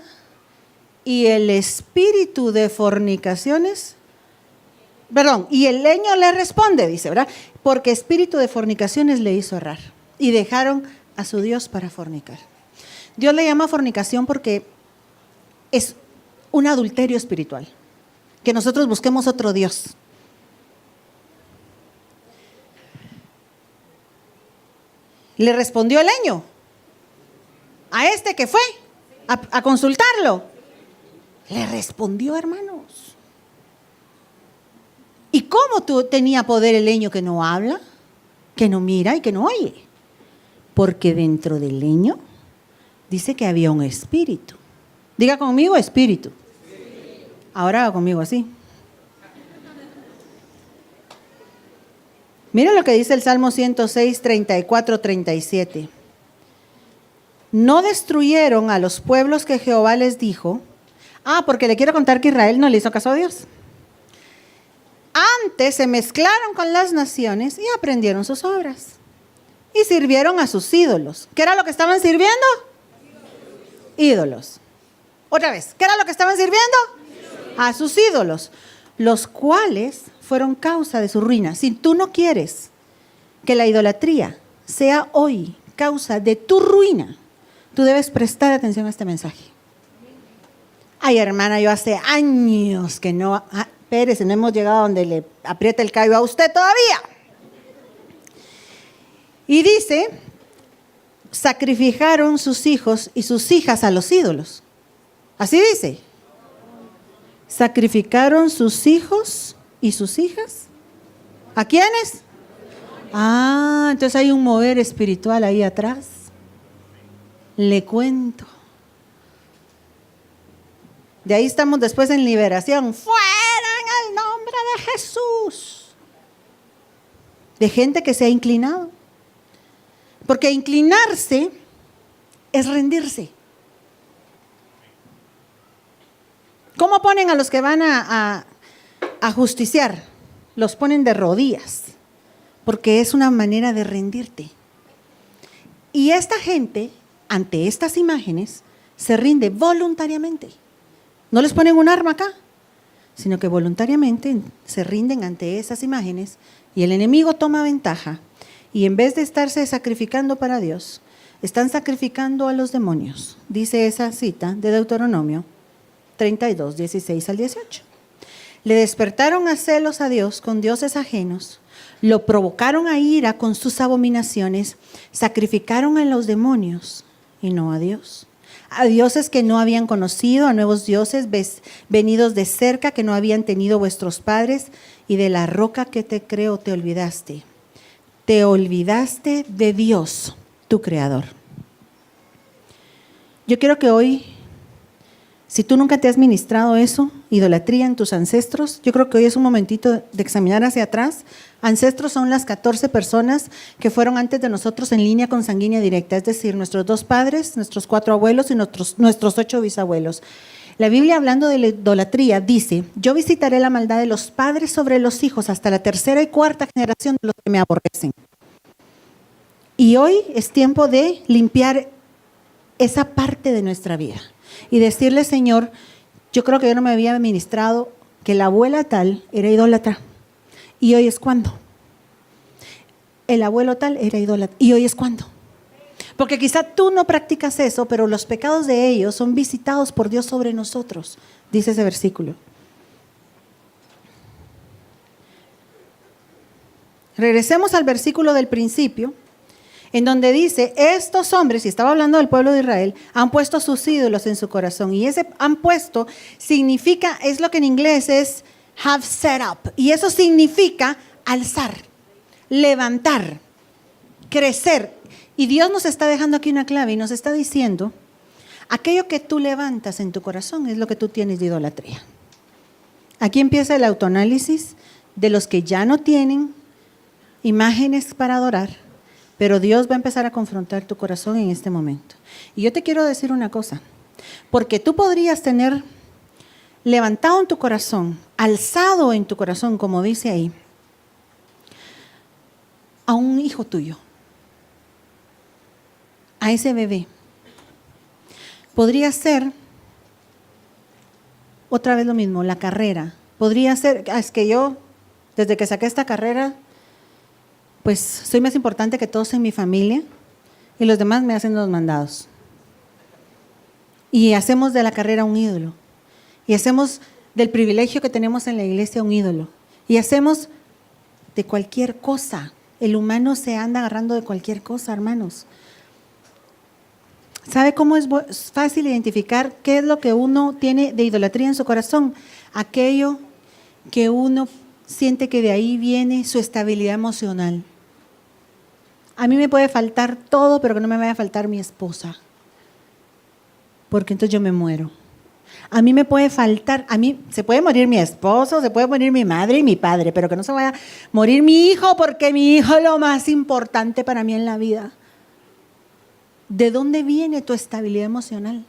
y el espíritu de fornicaciones, y el leño le responde, dice, ¿verdad? Porque espíritu de fornicaciones le hizo errar y dejaron a su Dios para fornicar. Dios le llama fornicación porque es un adulterio espiritual, que nosotros busquemos otro Dios. Le respondió el leño a este que fue a consultarlo. Le respondió, hermanos. ¿Y cómo tenía poder el leño que no habla, que no mira y que no oye? Porque dentro del leño dice que había un espíritu. Diga conmigo, espíritu. Ahora haga conmigo así. Mira lo que dice el Salmo 106, 34, 37. No destruyeron a los pueblos que Jehová les dijo. Porque le quiero contar que Israel no le hizo caso a Dios. Antes se mezclaron con las naciones y aprendieron sus obras. Y sirvieron a sus ídolos. ¿Qué era lo que estaban sirviendo? Ídolos. Otra vez, ¿qué era lo que estaban sirviendo? A sus ídolos, los cuales fueron causa de su ruina. Si tú no quieres que la idolatría sea hoy causa de tu ruina, tú debes prestar atención a este mensaje. Ay, hermana, yo hace años que no, espérese, no hemos llegado a donde le aprieta el callo a usted todavía. Y dice, sacrificaron sus hijos y sus hijas a los ídolos. Así dice. Sacrificaron sus hijos y sus hijas. ¿A quiénes? Entonces hay un mover espiritual ahí atrás. Le cuento. De ahí estamos después en liberación. ¡Fuera en el nombre de Jesús! De gente que se ha inclinado. Porque inclinarse es rendirse. ¿Cómo ponen a los que van a justiciar? Los ponen de rodillas. Porque es una manera de rendirte. Y esta gente, ante estas imágenes, se rinde voluntariamente. No les ponen un arma acá, sino que voluntariamente se rinden ante esas imágenes y el enemigo toma ventaja y en vez de estarse sacrificando para Dios, están sacrificando a los demonios. Dice esa cita de Deuteronomio 32, 16 al 18. Le despertaron a celos a Dios con dioses ajenos, lo provocaron a ira con sus abominaciones, sacrificaron a los demonios y no a Dios. A dioses que no habían conocido, a nuevos dioses venidos de cerca que no habían tenido vuestros padres, y de la roca que te creó te olvidaste. Te olvidaste de Dios, tu creador. Yo quiero que hoy, si tú nunca te has ministrado eso, idolatría en tus ancestros, yo creo que hoy es un momentito de examinar hacia atrás. Ancestros son las 14 personas que fueron antes de nosotros en línea consanguínea directa, es decir, nuestros 2 padres, nuestros 4 abuelos y nuestros 8 bisabuelos. La Biblia, hablando de la idolatría, dice: yo visitaré la maldad de los padres sobre los hijos hasta la 3ª y 4ª generación de los que me aborrecen. Y hoy es tiempo de limpiar esa parte de nuestra vida y decirle: Señor, yo creo que yo no me había ministrado que la abuela tal era idólatra. ¿Y hoy es cuando? El abuelo tal era idólatra. ¿Y hoy es cuando? Porque quizá tú no practicas eso, pero los pecados de ellos son visitados por Dios sobre nosotros, dice ese versículo. Regresemos al versículo del principio, en donde dice: estos hombres, y estaba hablando del pueblo de Israel, han puesto sus ídolos en su corazón. Y ese han puesto significa, es lo que en inglés es have set up. Y eso significa alzar, levantar, crecer. Y Dios nos está dejando aquí una clave y nos está diciendo: Aquello que tú levantas en tu corazón es lo que tú tienes de idolatría. Aquí empieza el autoanálisis de los que ya no tienen imágenes para adorar, pero Dios va a empezar a confrontar tu corazón en este momento. Y yo te quiero decir una cosa, porque tú podrías tener levantado en tu corazón, alzado en tu corazón, como dice ahí, a un hijo tuyo, a ese bebé. Podría ser otra vez lo mismo, la carrera. Podría ser, es que yo, desde que saqué esta carrera, pues soy más importante que todos en mi familia y los demás me hacen los mandados. Y hacemos de la carrera un ídolo. Y hacemos del privilegio que tenemos en la iglesia un ídolo. Y hacemos de cualquier cosa. El humano se anda agarrando de cualquier cosa, hermanos. ¿Sabe cómo es fácil identificar qué es lo que uno tiene de idolatría en su corazón? Aquello que uno siente que de ahí viene su estabilidad emocional. A mí me puede faltar todo, pero que no me vaya a faltar mi esposa, porque entonces yo me muero. A mí me puede faltar, a mí se puede morir mi esposo, se puede morir mi madre y mi padre, pero que no se vaya a morir mi hijo, porque mi hijo es lo más importante para mí en la vida. ¿De dónde viene tu estabilidad emocional?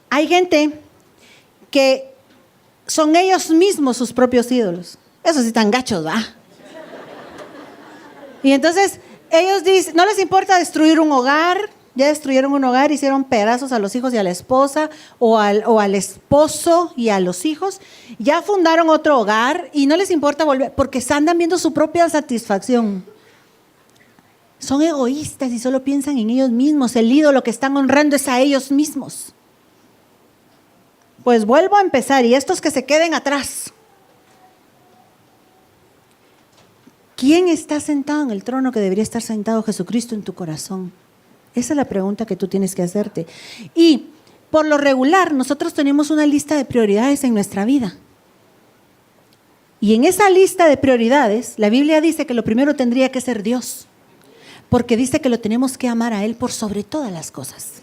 Hay gente que son ellos mismos sus propios ídolos. Esos sí están gachos, ¿va? Y entonces ellos dicen, no les importa destruir un hogar. Ya destruyeron un hogar, hicieron pedazos a los hijos y a la esposa, o al esposo y a los hijos. Ya fundaron otro hogar y no les importa volver, porque andan viendo su propia satisfacción. Son egoístas y solo piensan en ellos mismos. El ídolo que están honrando es a ellos mismos. Pues vuelvo a empezar, y estos que se queden atrás. ¿Quién está sentado en el trono que debería estar sentado? Jesucristo en tu corazón. Esa es la pregunta que tú tienes que hacerte. Y por lo regular, nosotros tenemos una lista de prioridades en nuestra vida. Y en esa lista de prioridades, la Biblia dice que lo primero tendría que ser Dios. Porque dice que lo tenemos que amar a Él por sobre todas las cosas.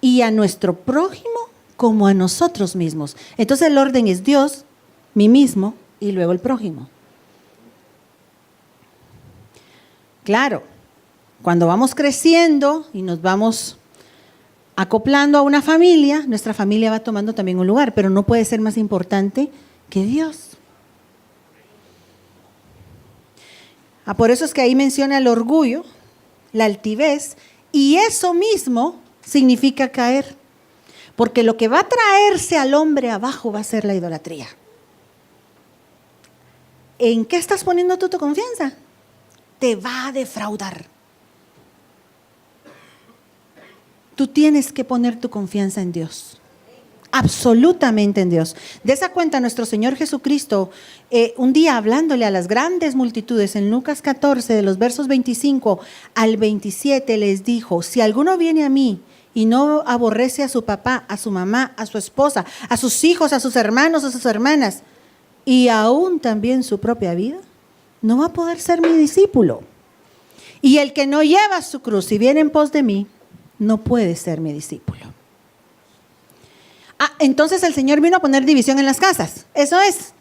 Y a nuestro prójimo como a nosotros mismos. Entonces el orden es Dios, mí mismo y luego el prójimo. Claro, cuando vamos creciendo y nos vamos acoplando a una familia, nuestra familia va tomando también un lugar, pero no puede ser más importante que Dios. Por eso es que ahí menciona el orgullo, la altivez, y eso mismo significa caer, porque lo que va a traerse al hombre abajo va a ser la idolatría. ¿En qué estás poniendo tú tu confianza? Te va a defraudar. Tú tienes que poner tu confianza en Dios. Absolutamente en Dios. De esa cuenta nuestro Señor Jesucristo, un día hablándole a las grandes multitudes en Lucas 14, de los versos 25 al 27, les dijo: si alguno viene a mí y no aborrece a su papá, a su mamá, a su esposa, a sus hijos, a sus hermanos, a sus hermanas, y aún también su propia vida, no va a poder ser mi discípulo. Y el que no lleva su cruz y viene en pos de mí, no puede ser mi discípulo. Entonces el Señor vino a poner división en las casas. Eso es.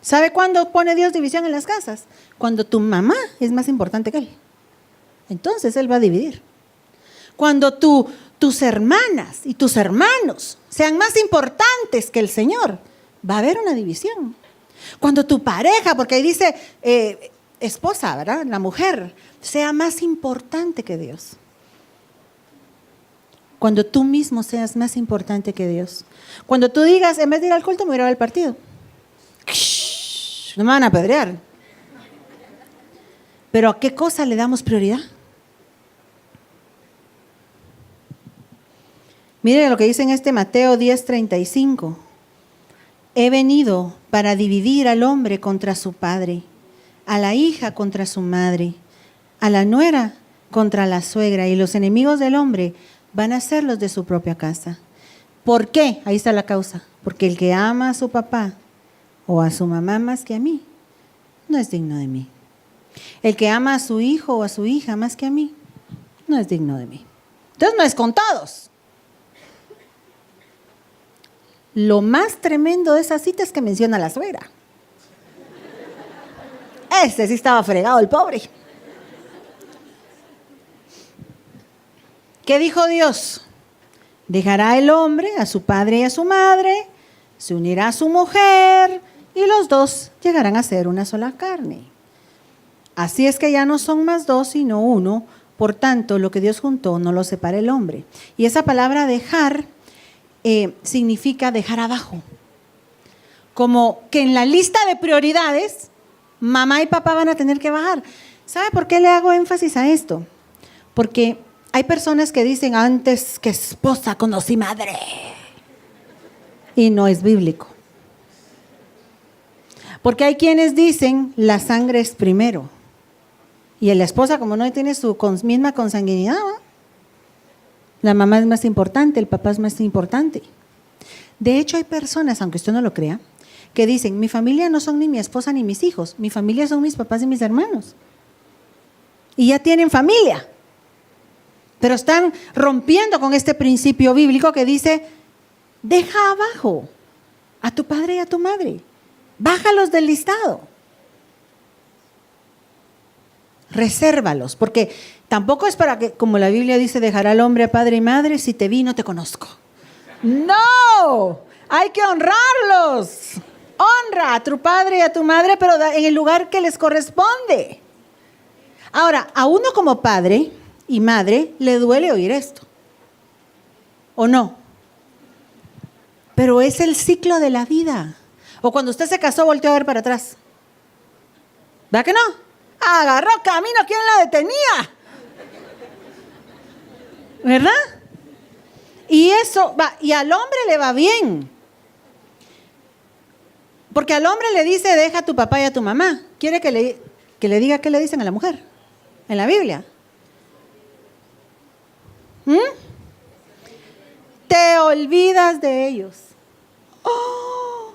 ¿Sabe cuándo pone Dios división en las casas? Cuando tu mamá es más importante que Él. Entonces Él va a dividir. Cuando tus hermanas y tus hermanos sean más importantes que el Señor, va a haber una división. Cuando tu pareja, porque ahí dice esposa, ¿verdad? La mujer, sea más importante que Dios. Cuando tú mismo seas más importante que Dios. Cuando tú digas, en vez de ir al culto, me voy a ir al partido. No me van a apedrear. Pero ¿a qué cosa le damos prioridad? Mire lo que dice en Mateo 10:35. He venido para dividir al hombre contra su padre, a la hija contra su madre, a la nuera contra la suegra, y los enemigos del hombre van a ser los de su propia casa. ¿Por qué? Ahí está la causa. Porque el que ama a su papá o a su mamá más que a mí, no es digno de mí. El que ama a su hijo o a su hija más que a mí, no es digno de mí. Entonces no es con todos. Lo más tremendo de esa cita es que menciona a la suegra. Ese sí estaba fregado, el pobre. ¿Qué dijo Dios? Dejará el hombre a su padre y a su madre, se unirá a su mujer y los dos llegarán a ser una sola carne. Así es que ya no son más dos, sino uno. Por tanto, lo que Dios juntó no lo separa el hombre. Y esa palabra dejar significa dejar abajo. Como que en la lista de prioridades, mamá y papá van a tener que bajar. ¿Sabe por qué le hago énfasis a esto? Porque hay personas que dicen, antes que esposa conocí madre. Y no es bíblico. Porque hay quienes dicen, la sangre es primero. Y la esposa, como no tiene su misma consanguinidad, ¿no? La mamá es más importante, el papá es más importante. De hecho, hay personas, aunque usted no lo crea, que dicen, mi familia no son ni mi esposa ni mis hijos, mi familia son mis papás y mis hermanos. Y ya tienen familia. Pero están rompiendo con este principio bíblico que dice, deja abajo a tu padre y a tu madre. Bájalos del listado. Resérvalos, porque tampoco es para que, como la Biblia dice, dejará al hombre a padre y madre, si te vi no te conozco. No, hay que honrarlos. Honra a tu padre y a tu madre, pero en el lugar que les corresponde. Ahora, a uno como padre y madre le duele oír esto, ¿o no? Pero es el ciclo de la vida. O cuando usted se casó, volteó a ver para atrás. ¿Verdad que no? Agarró camino, ¿quién la detenía? ¿Verdad? Y eso va, y al hombre le va bien. Porque al hombre le dice, deja a tu papá y a tu mamá. ¿Quiere que le diga qué le dicen a la mujer? En la Biblia. Te olvidas de ellos. ¡Oh!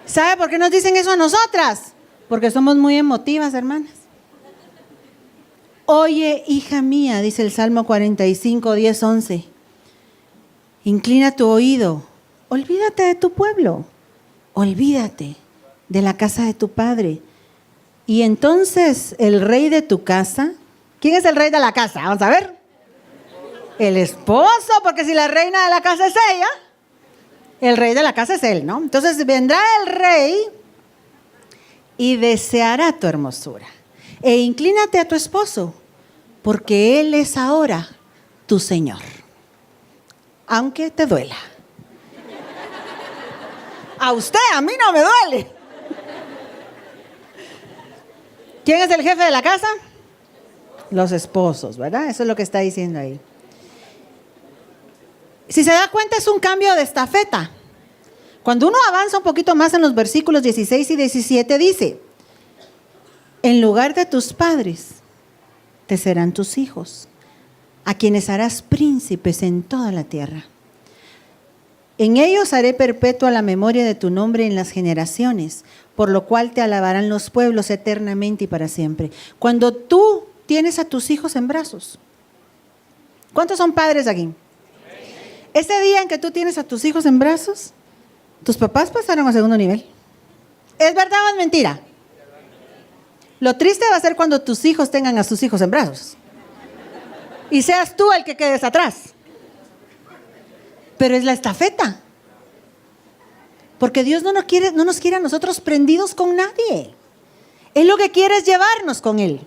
¿Sabe por qué nos dicen eso a nosotras? Porque somos muy emotivas, hermanas. Oye, hija mía, dice el Salmo 45, 10, 11. Inclina tu oído. Olvídate de tu pueblo. Olvídate de la casa de tu padre. Y entonces el rey de tu casa. ¿Quién es el rey de la casa? Vamos a ver. El esposo, porque si la reina de la casa es ella, el rey de la casa es él, ¿no? Entonces vendrá el rey y deseará tu hermosura. E inclínate a tu esposo, porque él es ahora tu Señor. Aunque te duela. A usted, a mí no me duele. ¿Quién es el jefe de la casa? Los esposos, ¿verdad? Eso es lo que está diciendo ahí. Si se da cuenta, es un cambio de estafeta. Cuando uno avanza un poquito más en los versículos 16 y 17, dice, en lugar de tus padres, te serán tus hijos, a quienes harás príncipes en toda la tierra. En ellos haré perpetua la memoria de tu nombre en las generaciones, por lo cual te alabarán los pueblos eternamente y para siempre. Cuando tú tienes a tus hijos en brazos, ¿cuántos son padres aquí? Ese día en que tú tienes a tus hijos en brazos, tus papás pasaron a segundo nivel. ¿Es verdad o es mentira? Lo triste va a ser cuando tus hijos tengan a sus hijos en brazos y seas tú el que quedes atrás. Pero es la estafeta. Porque Dios no nos quiere a nosotros prendidos con nadie. Él lo que quiere es llevarnos con Él.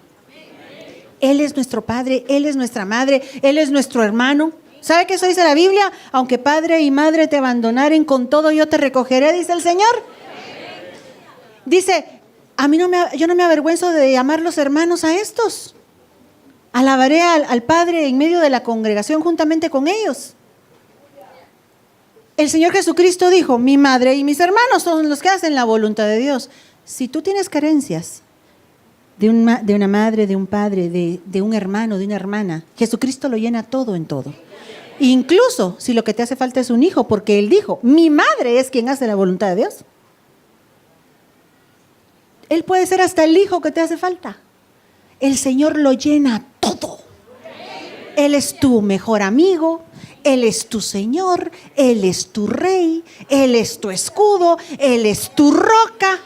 Él es nuestro padre, Él es nuestra madre, Él es nuestro hermano. ¿Sabe qué eso dice la Biblia? Aunque padre y madre te abandonaren, con todo yo te recogeré, dice el Señor. Dice, yo no me avergüenzo de llamar los hermanos a estos. Alabaré al Padre en medio de la congregación juntamente con ellos. El Señor Jesucristo dijo, mi madre y mis hermanos son los que hacen la voluntad de Dios. Si tú tienes carencias de una madre, de un padre, de un hermano, de una hermana, Jesucristo lo llena todo en todo. Incluso si lo que te hace falta es un hijo, porque Él dijo, mi madre es quien hace la voluntad de Dios. Él puede ser hasta el hijo que te hace falta. El Señor lo llena todo. Él es tu mejor amigo, Él es tu Señor, Él es tu Rey, Él es tu escudo, Él es tu roca,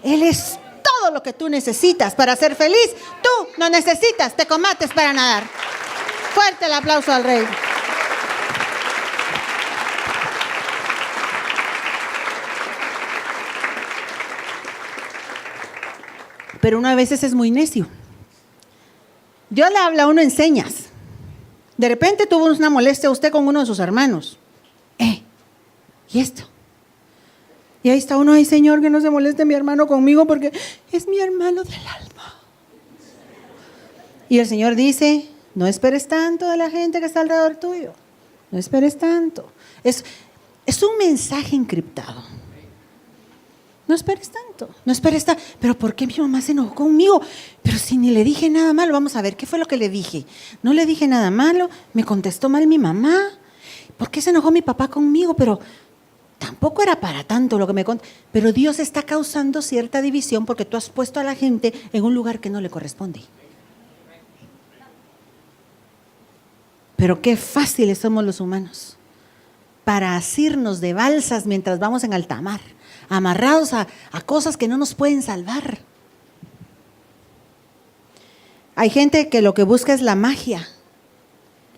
Él es todo lo que tú necesitas para ser feliz. Tú no necesitas tecomates para nadar. Fuerte el aplauso al Rey. Pero uno a veces es muy necio. Dios le habla a uno en señas. De repente tuvo una molestia usted con uno de sus hermanos. ¿Y esto? Y ahí está uno, ay Señor, que no se moleste mi hermano conmigo porque es mi hermano del alma. Y el Señor dice, no esperes tanto de la gente que está alrededor tuyo. No esperes tanto. Es un mensaje encriptado. No esperes tanto, no esperes tanto. Pero ¿por qué mi mamá se enojó conmigo? Pero si ni le dije nada malo. Vamos a ver, ¿qué fue lo que le dije? No le dije nada malo, me contestó mal mi mamá. ¿Por qué se enojó mi papá conmigo? Pero tampoco era para tanto lo que me contó. Pero Dios está causando cierta división porque tú has puesto a la gente en un lugar que no le corresponde. Pero qué fáciles somos los humanos para asirnos de balsas mientras vamos en alta mar, amarrados a cosas que no nos pueden salvar. Hay gente que lo que busca es la magia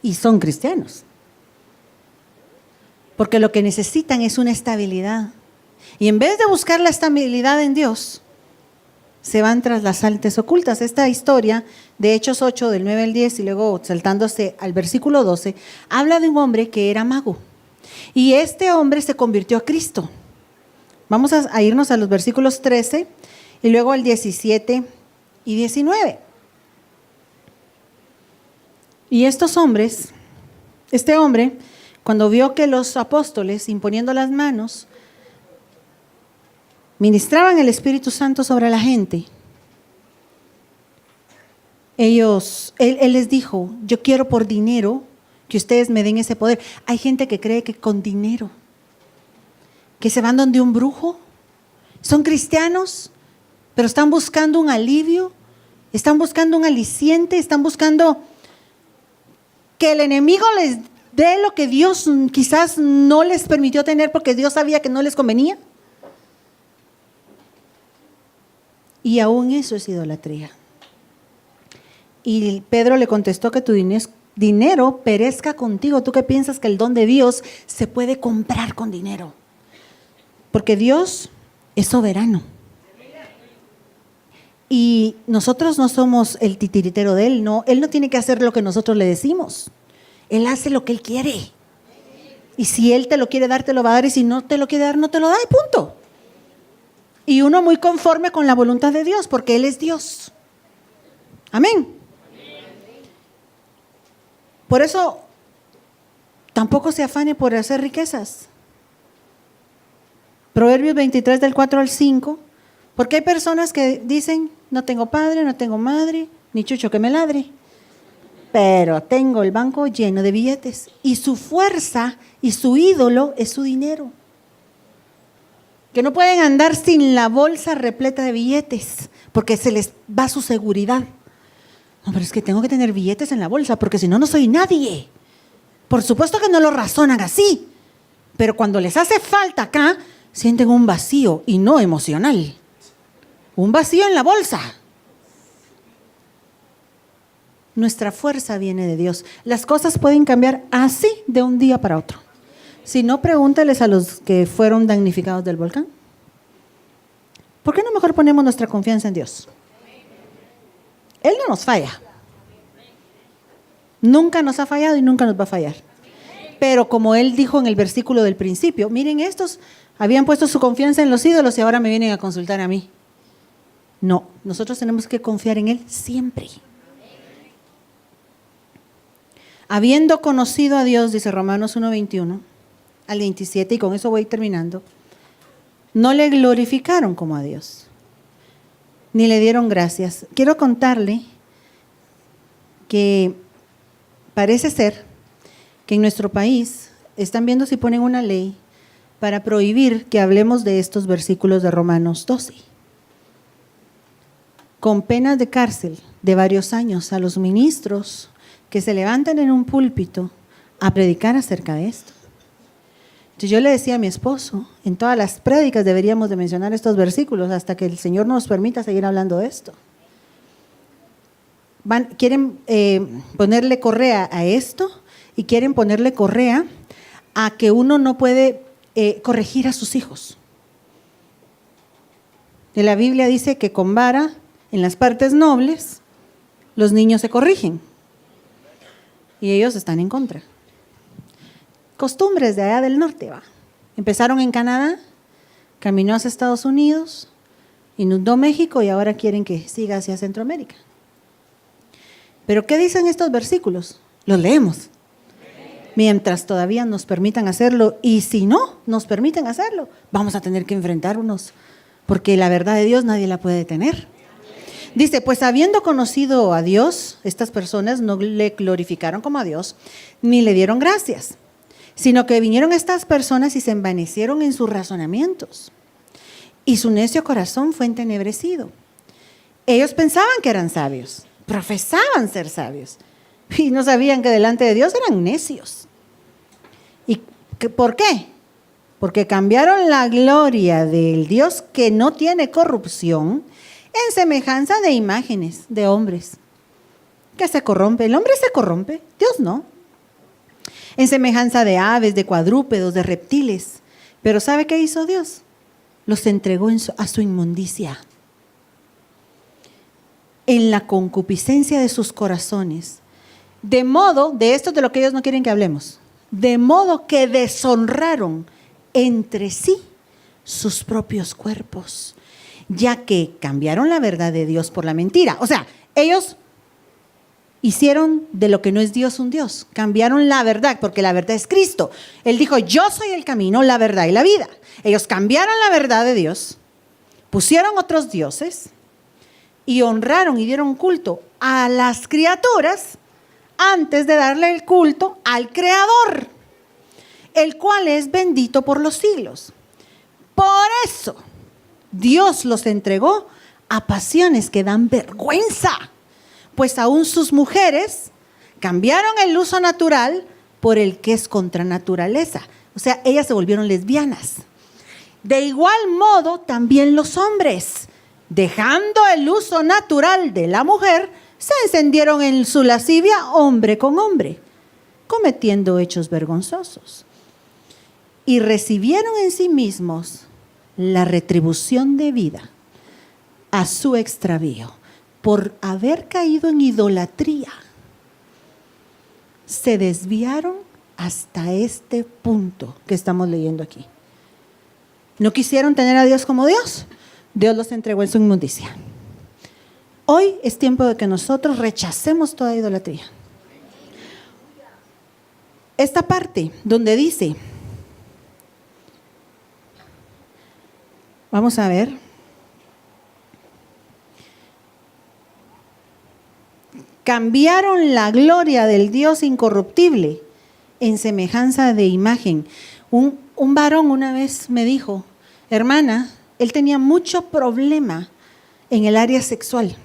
y son cristianos, porque lo que necesitan es una estabilidad. Y en vez de buscar la estabilidad en Dios, se van tras las artes ocultas. Esta historia de Hechos 8, del 9 al 10, y luego saltándose al versículo 12, habla de un hombre que era mago. Y este hombre se convirtió a Cristo. Vamos a irnos a los versículos 13 y luego al 17 y 19. Y estos hombres, este hombre, cuando vio que los apóstoles, imponiendo las manos, ministraban el Espíritu Santo sobre la gente, él les dijo, yo quiero por dinero que ustedes me den ese poder. Hay gente que cree que con dinero, que se van donde un brujo, son cristianos, pero están buscando un alivio, están buscando un aliciente, están buscando que el enemigo les dé lo que Dios quizás no les permitió tener porque Dios sabía que no les convenía. Y aún eso es idolatría. Y Pedro le contestó que tu dinero perezca contigo. ¿Tú qué piensas que el don de Dios se puede comprar con dinero? Porque Dios es soberano. Y nosotros no somos el titiritero de Él, no. Él no tiene que hacer lo que nosotros le decimos. Él hace lo que Él quiere. Y si Él te lo quiere dar, te lo va a dar. Y si no te lo quiere dar, no te lo da y punto. Y uno muy conforme con la voluntad de Dios, porque Él es Dios. Amén. Por eso, tampoco se afane por hacer riquezas. Proverbios 23 del 4 al 5, porque hay personas que dicen, no tengo padre, no tengo madre, ni chucho que me ladre, pero tengo el banco lleno de billetes y su fuerza y su ídolo es su dinero. Que no pueden andar sin la bolsa repleta de billetes porque se les va su seguridad. No, pero es que tengo que tener billetes en la bolsa porque si no, no soy nadie. Por supuesto que no lo razonan así, pero cuando les hace falta acá, sienten un vacío y no emocional. Un vacío en la bolsa. Nuestra fuerza viene de Dios. Las cosas pueden cambiar así de un día para otro. Si no, pregúntales a los que fueron damnificados del volcán. ¿Por qué no mejor ponemos nuestra confianza en Dios? Él no nos falla. Nunca nos ha fallado y nunca nos va a fallar. Pero como Él dijo en el versículo del principio, miren, estos habían puesto su confianza en los ídolos y ahora me vienen a consultar a mí. No, nosotros tenemos que confiar en Él siempre. Habiendo conocido a Dios, dice Romanos 1:21 al 27, y con eso voy terminando, no le glorificaron como a Dios, ni le dieron gracias. Quiero contarle que parece ser que en nuestro país están viendo si ponen una ley para prohibir que hablemos de estos versículos de Romanos 12, con penas de cárcel de varios años a los ministros que se levantan en un púlpito a predicar acerca de esto. Entonces yo le decía a mi esposo, en todas las prédicas deberíamos de mencionar estos versículos hasta que el Señor nos permita seguir hablando de esto. Quieren ponerle correa a esto y quieren ponerle correa a que uno no puede corregir a sus hijos. De la Biblia dice que con vara, en las partes nobles, los niños se corrigen. Y ellos están en contra. Costumbres de allá del norte, va. Empezaron en Canadá, caminó hacia Estados Unidos, inundó México y ahora quieren que siga hacia Centroamérica. ¿Pero qué dicen estos versículos? Los leemos. Mientras todavía nos permitan hacerlo, y si no nos permiten hacerlo, vamos a tener que enfrentarnos, porque la verdad de Dios nadie la puede detener. Dice, pues habiendo conocido a Dios, estas personas no le glorificaron como a Dios, ni le dieron gracias, sino que vinieron estas personas y se envanecieron en sus razonamientos, y su necio corazón fue entenebrecido. Ellos pensaban que eran sabios, profesaban ser sabios, y no sabían que delante de Dios eran necios. ¿Y por qué? Porque cambiaron la gloria del Dios que no tiene corrupción en semejanza de imágenes de hombres que se corrompe. El hombre se corrompe, Dios no. En semejanza de aves, de cuadrúpedos, de reptiles. Pero ¿sabe qué hizo Dios? Los entregó a su inmundicia. En la concupiscencia de sus corazones. De modo, de esto es de lo que ellos no quieren que hablemos, de modo que deshonraron entre sí sus propios cuerpos, ya que cambiaron la verdad de Dios por la mentira. O sea, ellos hicieron de lo que no es Dios un Dios, cambiaron la verdad, porque la verdad es Cristo. Él dijo, yo soy el camino, la verdad y la vida. Ellos cambiaron la verdad de Dios, pusieron otros dioses y honraron y dieron culto a las criaturas antes de darle el culto al Creador, el cual es bendito por los siglos. Por eso Dios los entregó a pasiones que dan vergüenza, pues aún sus mujeres cambiaron el uso natural por el que es contra naturaleza. O sea, ellas se volvieron lesbianas. De igual modo, también los hombres, dejando el uso natural de la mujer, se encendieron en su lascivia hombre con hombre, cometiendo hechos vergonzosos. Y recibieron en sí mismos la retribución debida a su extravío por haber caído en idolatría. Se desviaron hasta este punto que estamos leyendo aquí. No quisieron tener a Dios como Dios. Dios los entregó en su inmundicia. Hoy es tiempo de que nosotros rechacemos toda idolatría. Esta parte donde dice, vamos a ver, cambiaron la gloria del Dios incorruptible en semejanza de imagen. Un varón una vez me dijo, hermana, él tenía mucho problema en el área sexual.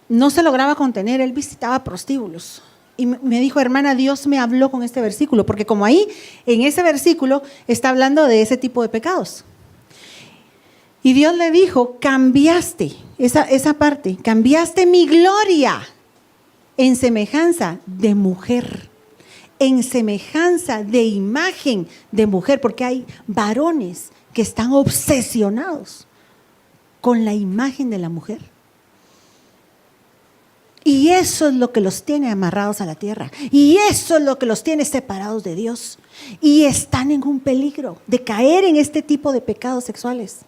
No se lograba contener, él visitaba prostíbulos. Y me dijo, hermana, Dios me habló con este versículo, porque como ahí, en ese versículo, está hablando de ese tipo de pecados. Y Dios le dijo, cambiaste, esa parte, cambiaste mi gloria en semejanza de mujer, en semejanza de imagen de mujer, porque hay varones que están obsesionados con la imagen de la mujer. Y eso es lo que los tiene amarrados a la tierra. Y eso es lo que los tiene separados de Dios. Y están en un peligro de caer en este tipo de pecados sexuales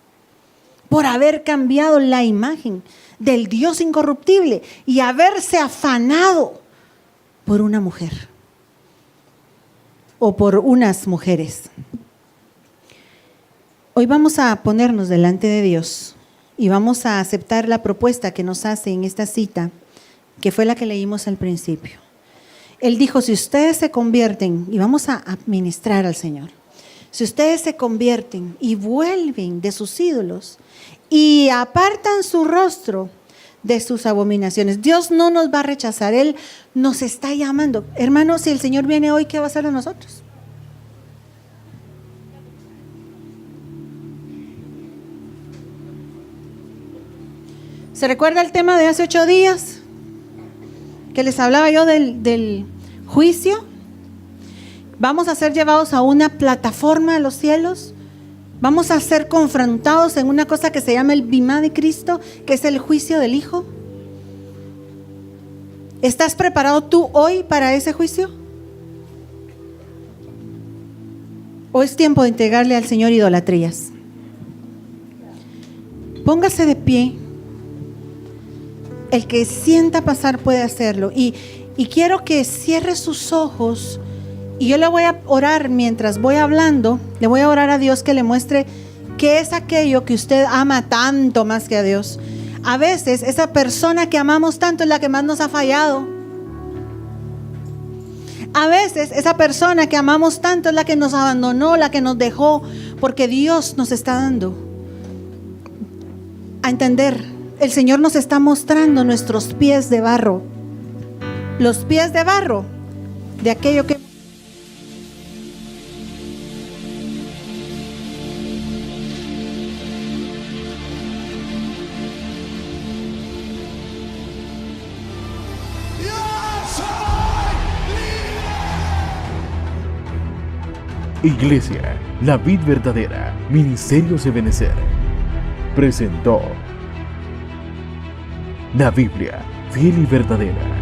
por haber cambiado la imagen del Dios incorruptible y haberse afanado por una mujer o por unas mujeres. Hoy vamos a ponernos delante de Dios y vamos a aceptar la propuesta que nos hace en esta cita, que fue la que leímos al principio. Él dijo, si ustedes se convierten, y vamos a ministrar al Señor, si ustedes se convierten y vuelven de sus ídolos y apartan su rostro de sus abominaciones. Dios no nos va a rechazar, Él nos está llamando. Hermanos, si el Señor viene hoy, ¿qué va a hacer de nosotros? ¿Se recuerda el tema de hace 8 días? Que les hablaba yo del juicio. Vamos a ser llevados a una plataforma de los cielos. Vamos a ser confrontados en una cosa que se llama el bimá de Cristo, que es el juicio del Hijo. ¿Estás preparado tú hoy para ese juicio? ¿O es tiempo de entregarle al Señor idolatrías? Póngase de pie. El que sienta pasar puede hacerlo. Y quiero que cierre sus ojos. Y yo le voy a orar mientras voy hablando. Le voy a orar a Dios que le muestre qué es aquello que usted ama tanto más que a Dios. A veces esa persona que amamos tanto es la que más nos ha fallado. A veces esa persona que amamos tanto es la que nos abandonó, la que nos dejó, porque Dios nos está dando a entender. El Señor nos está mostrando nuestros pies de barro. Los pies de barro de aquello que... Iglesia, la vid verdadera, Ministerios Ebenecer, presentó la Biblia, fiel y verdadera.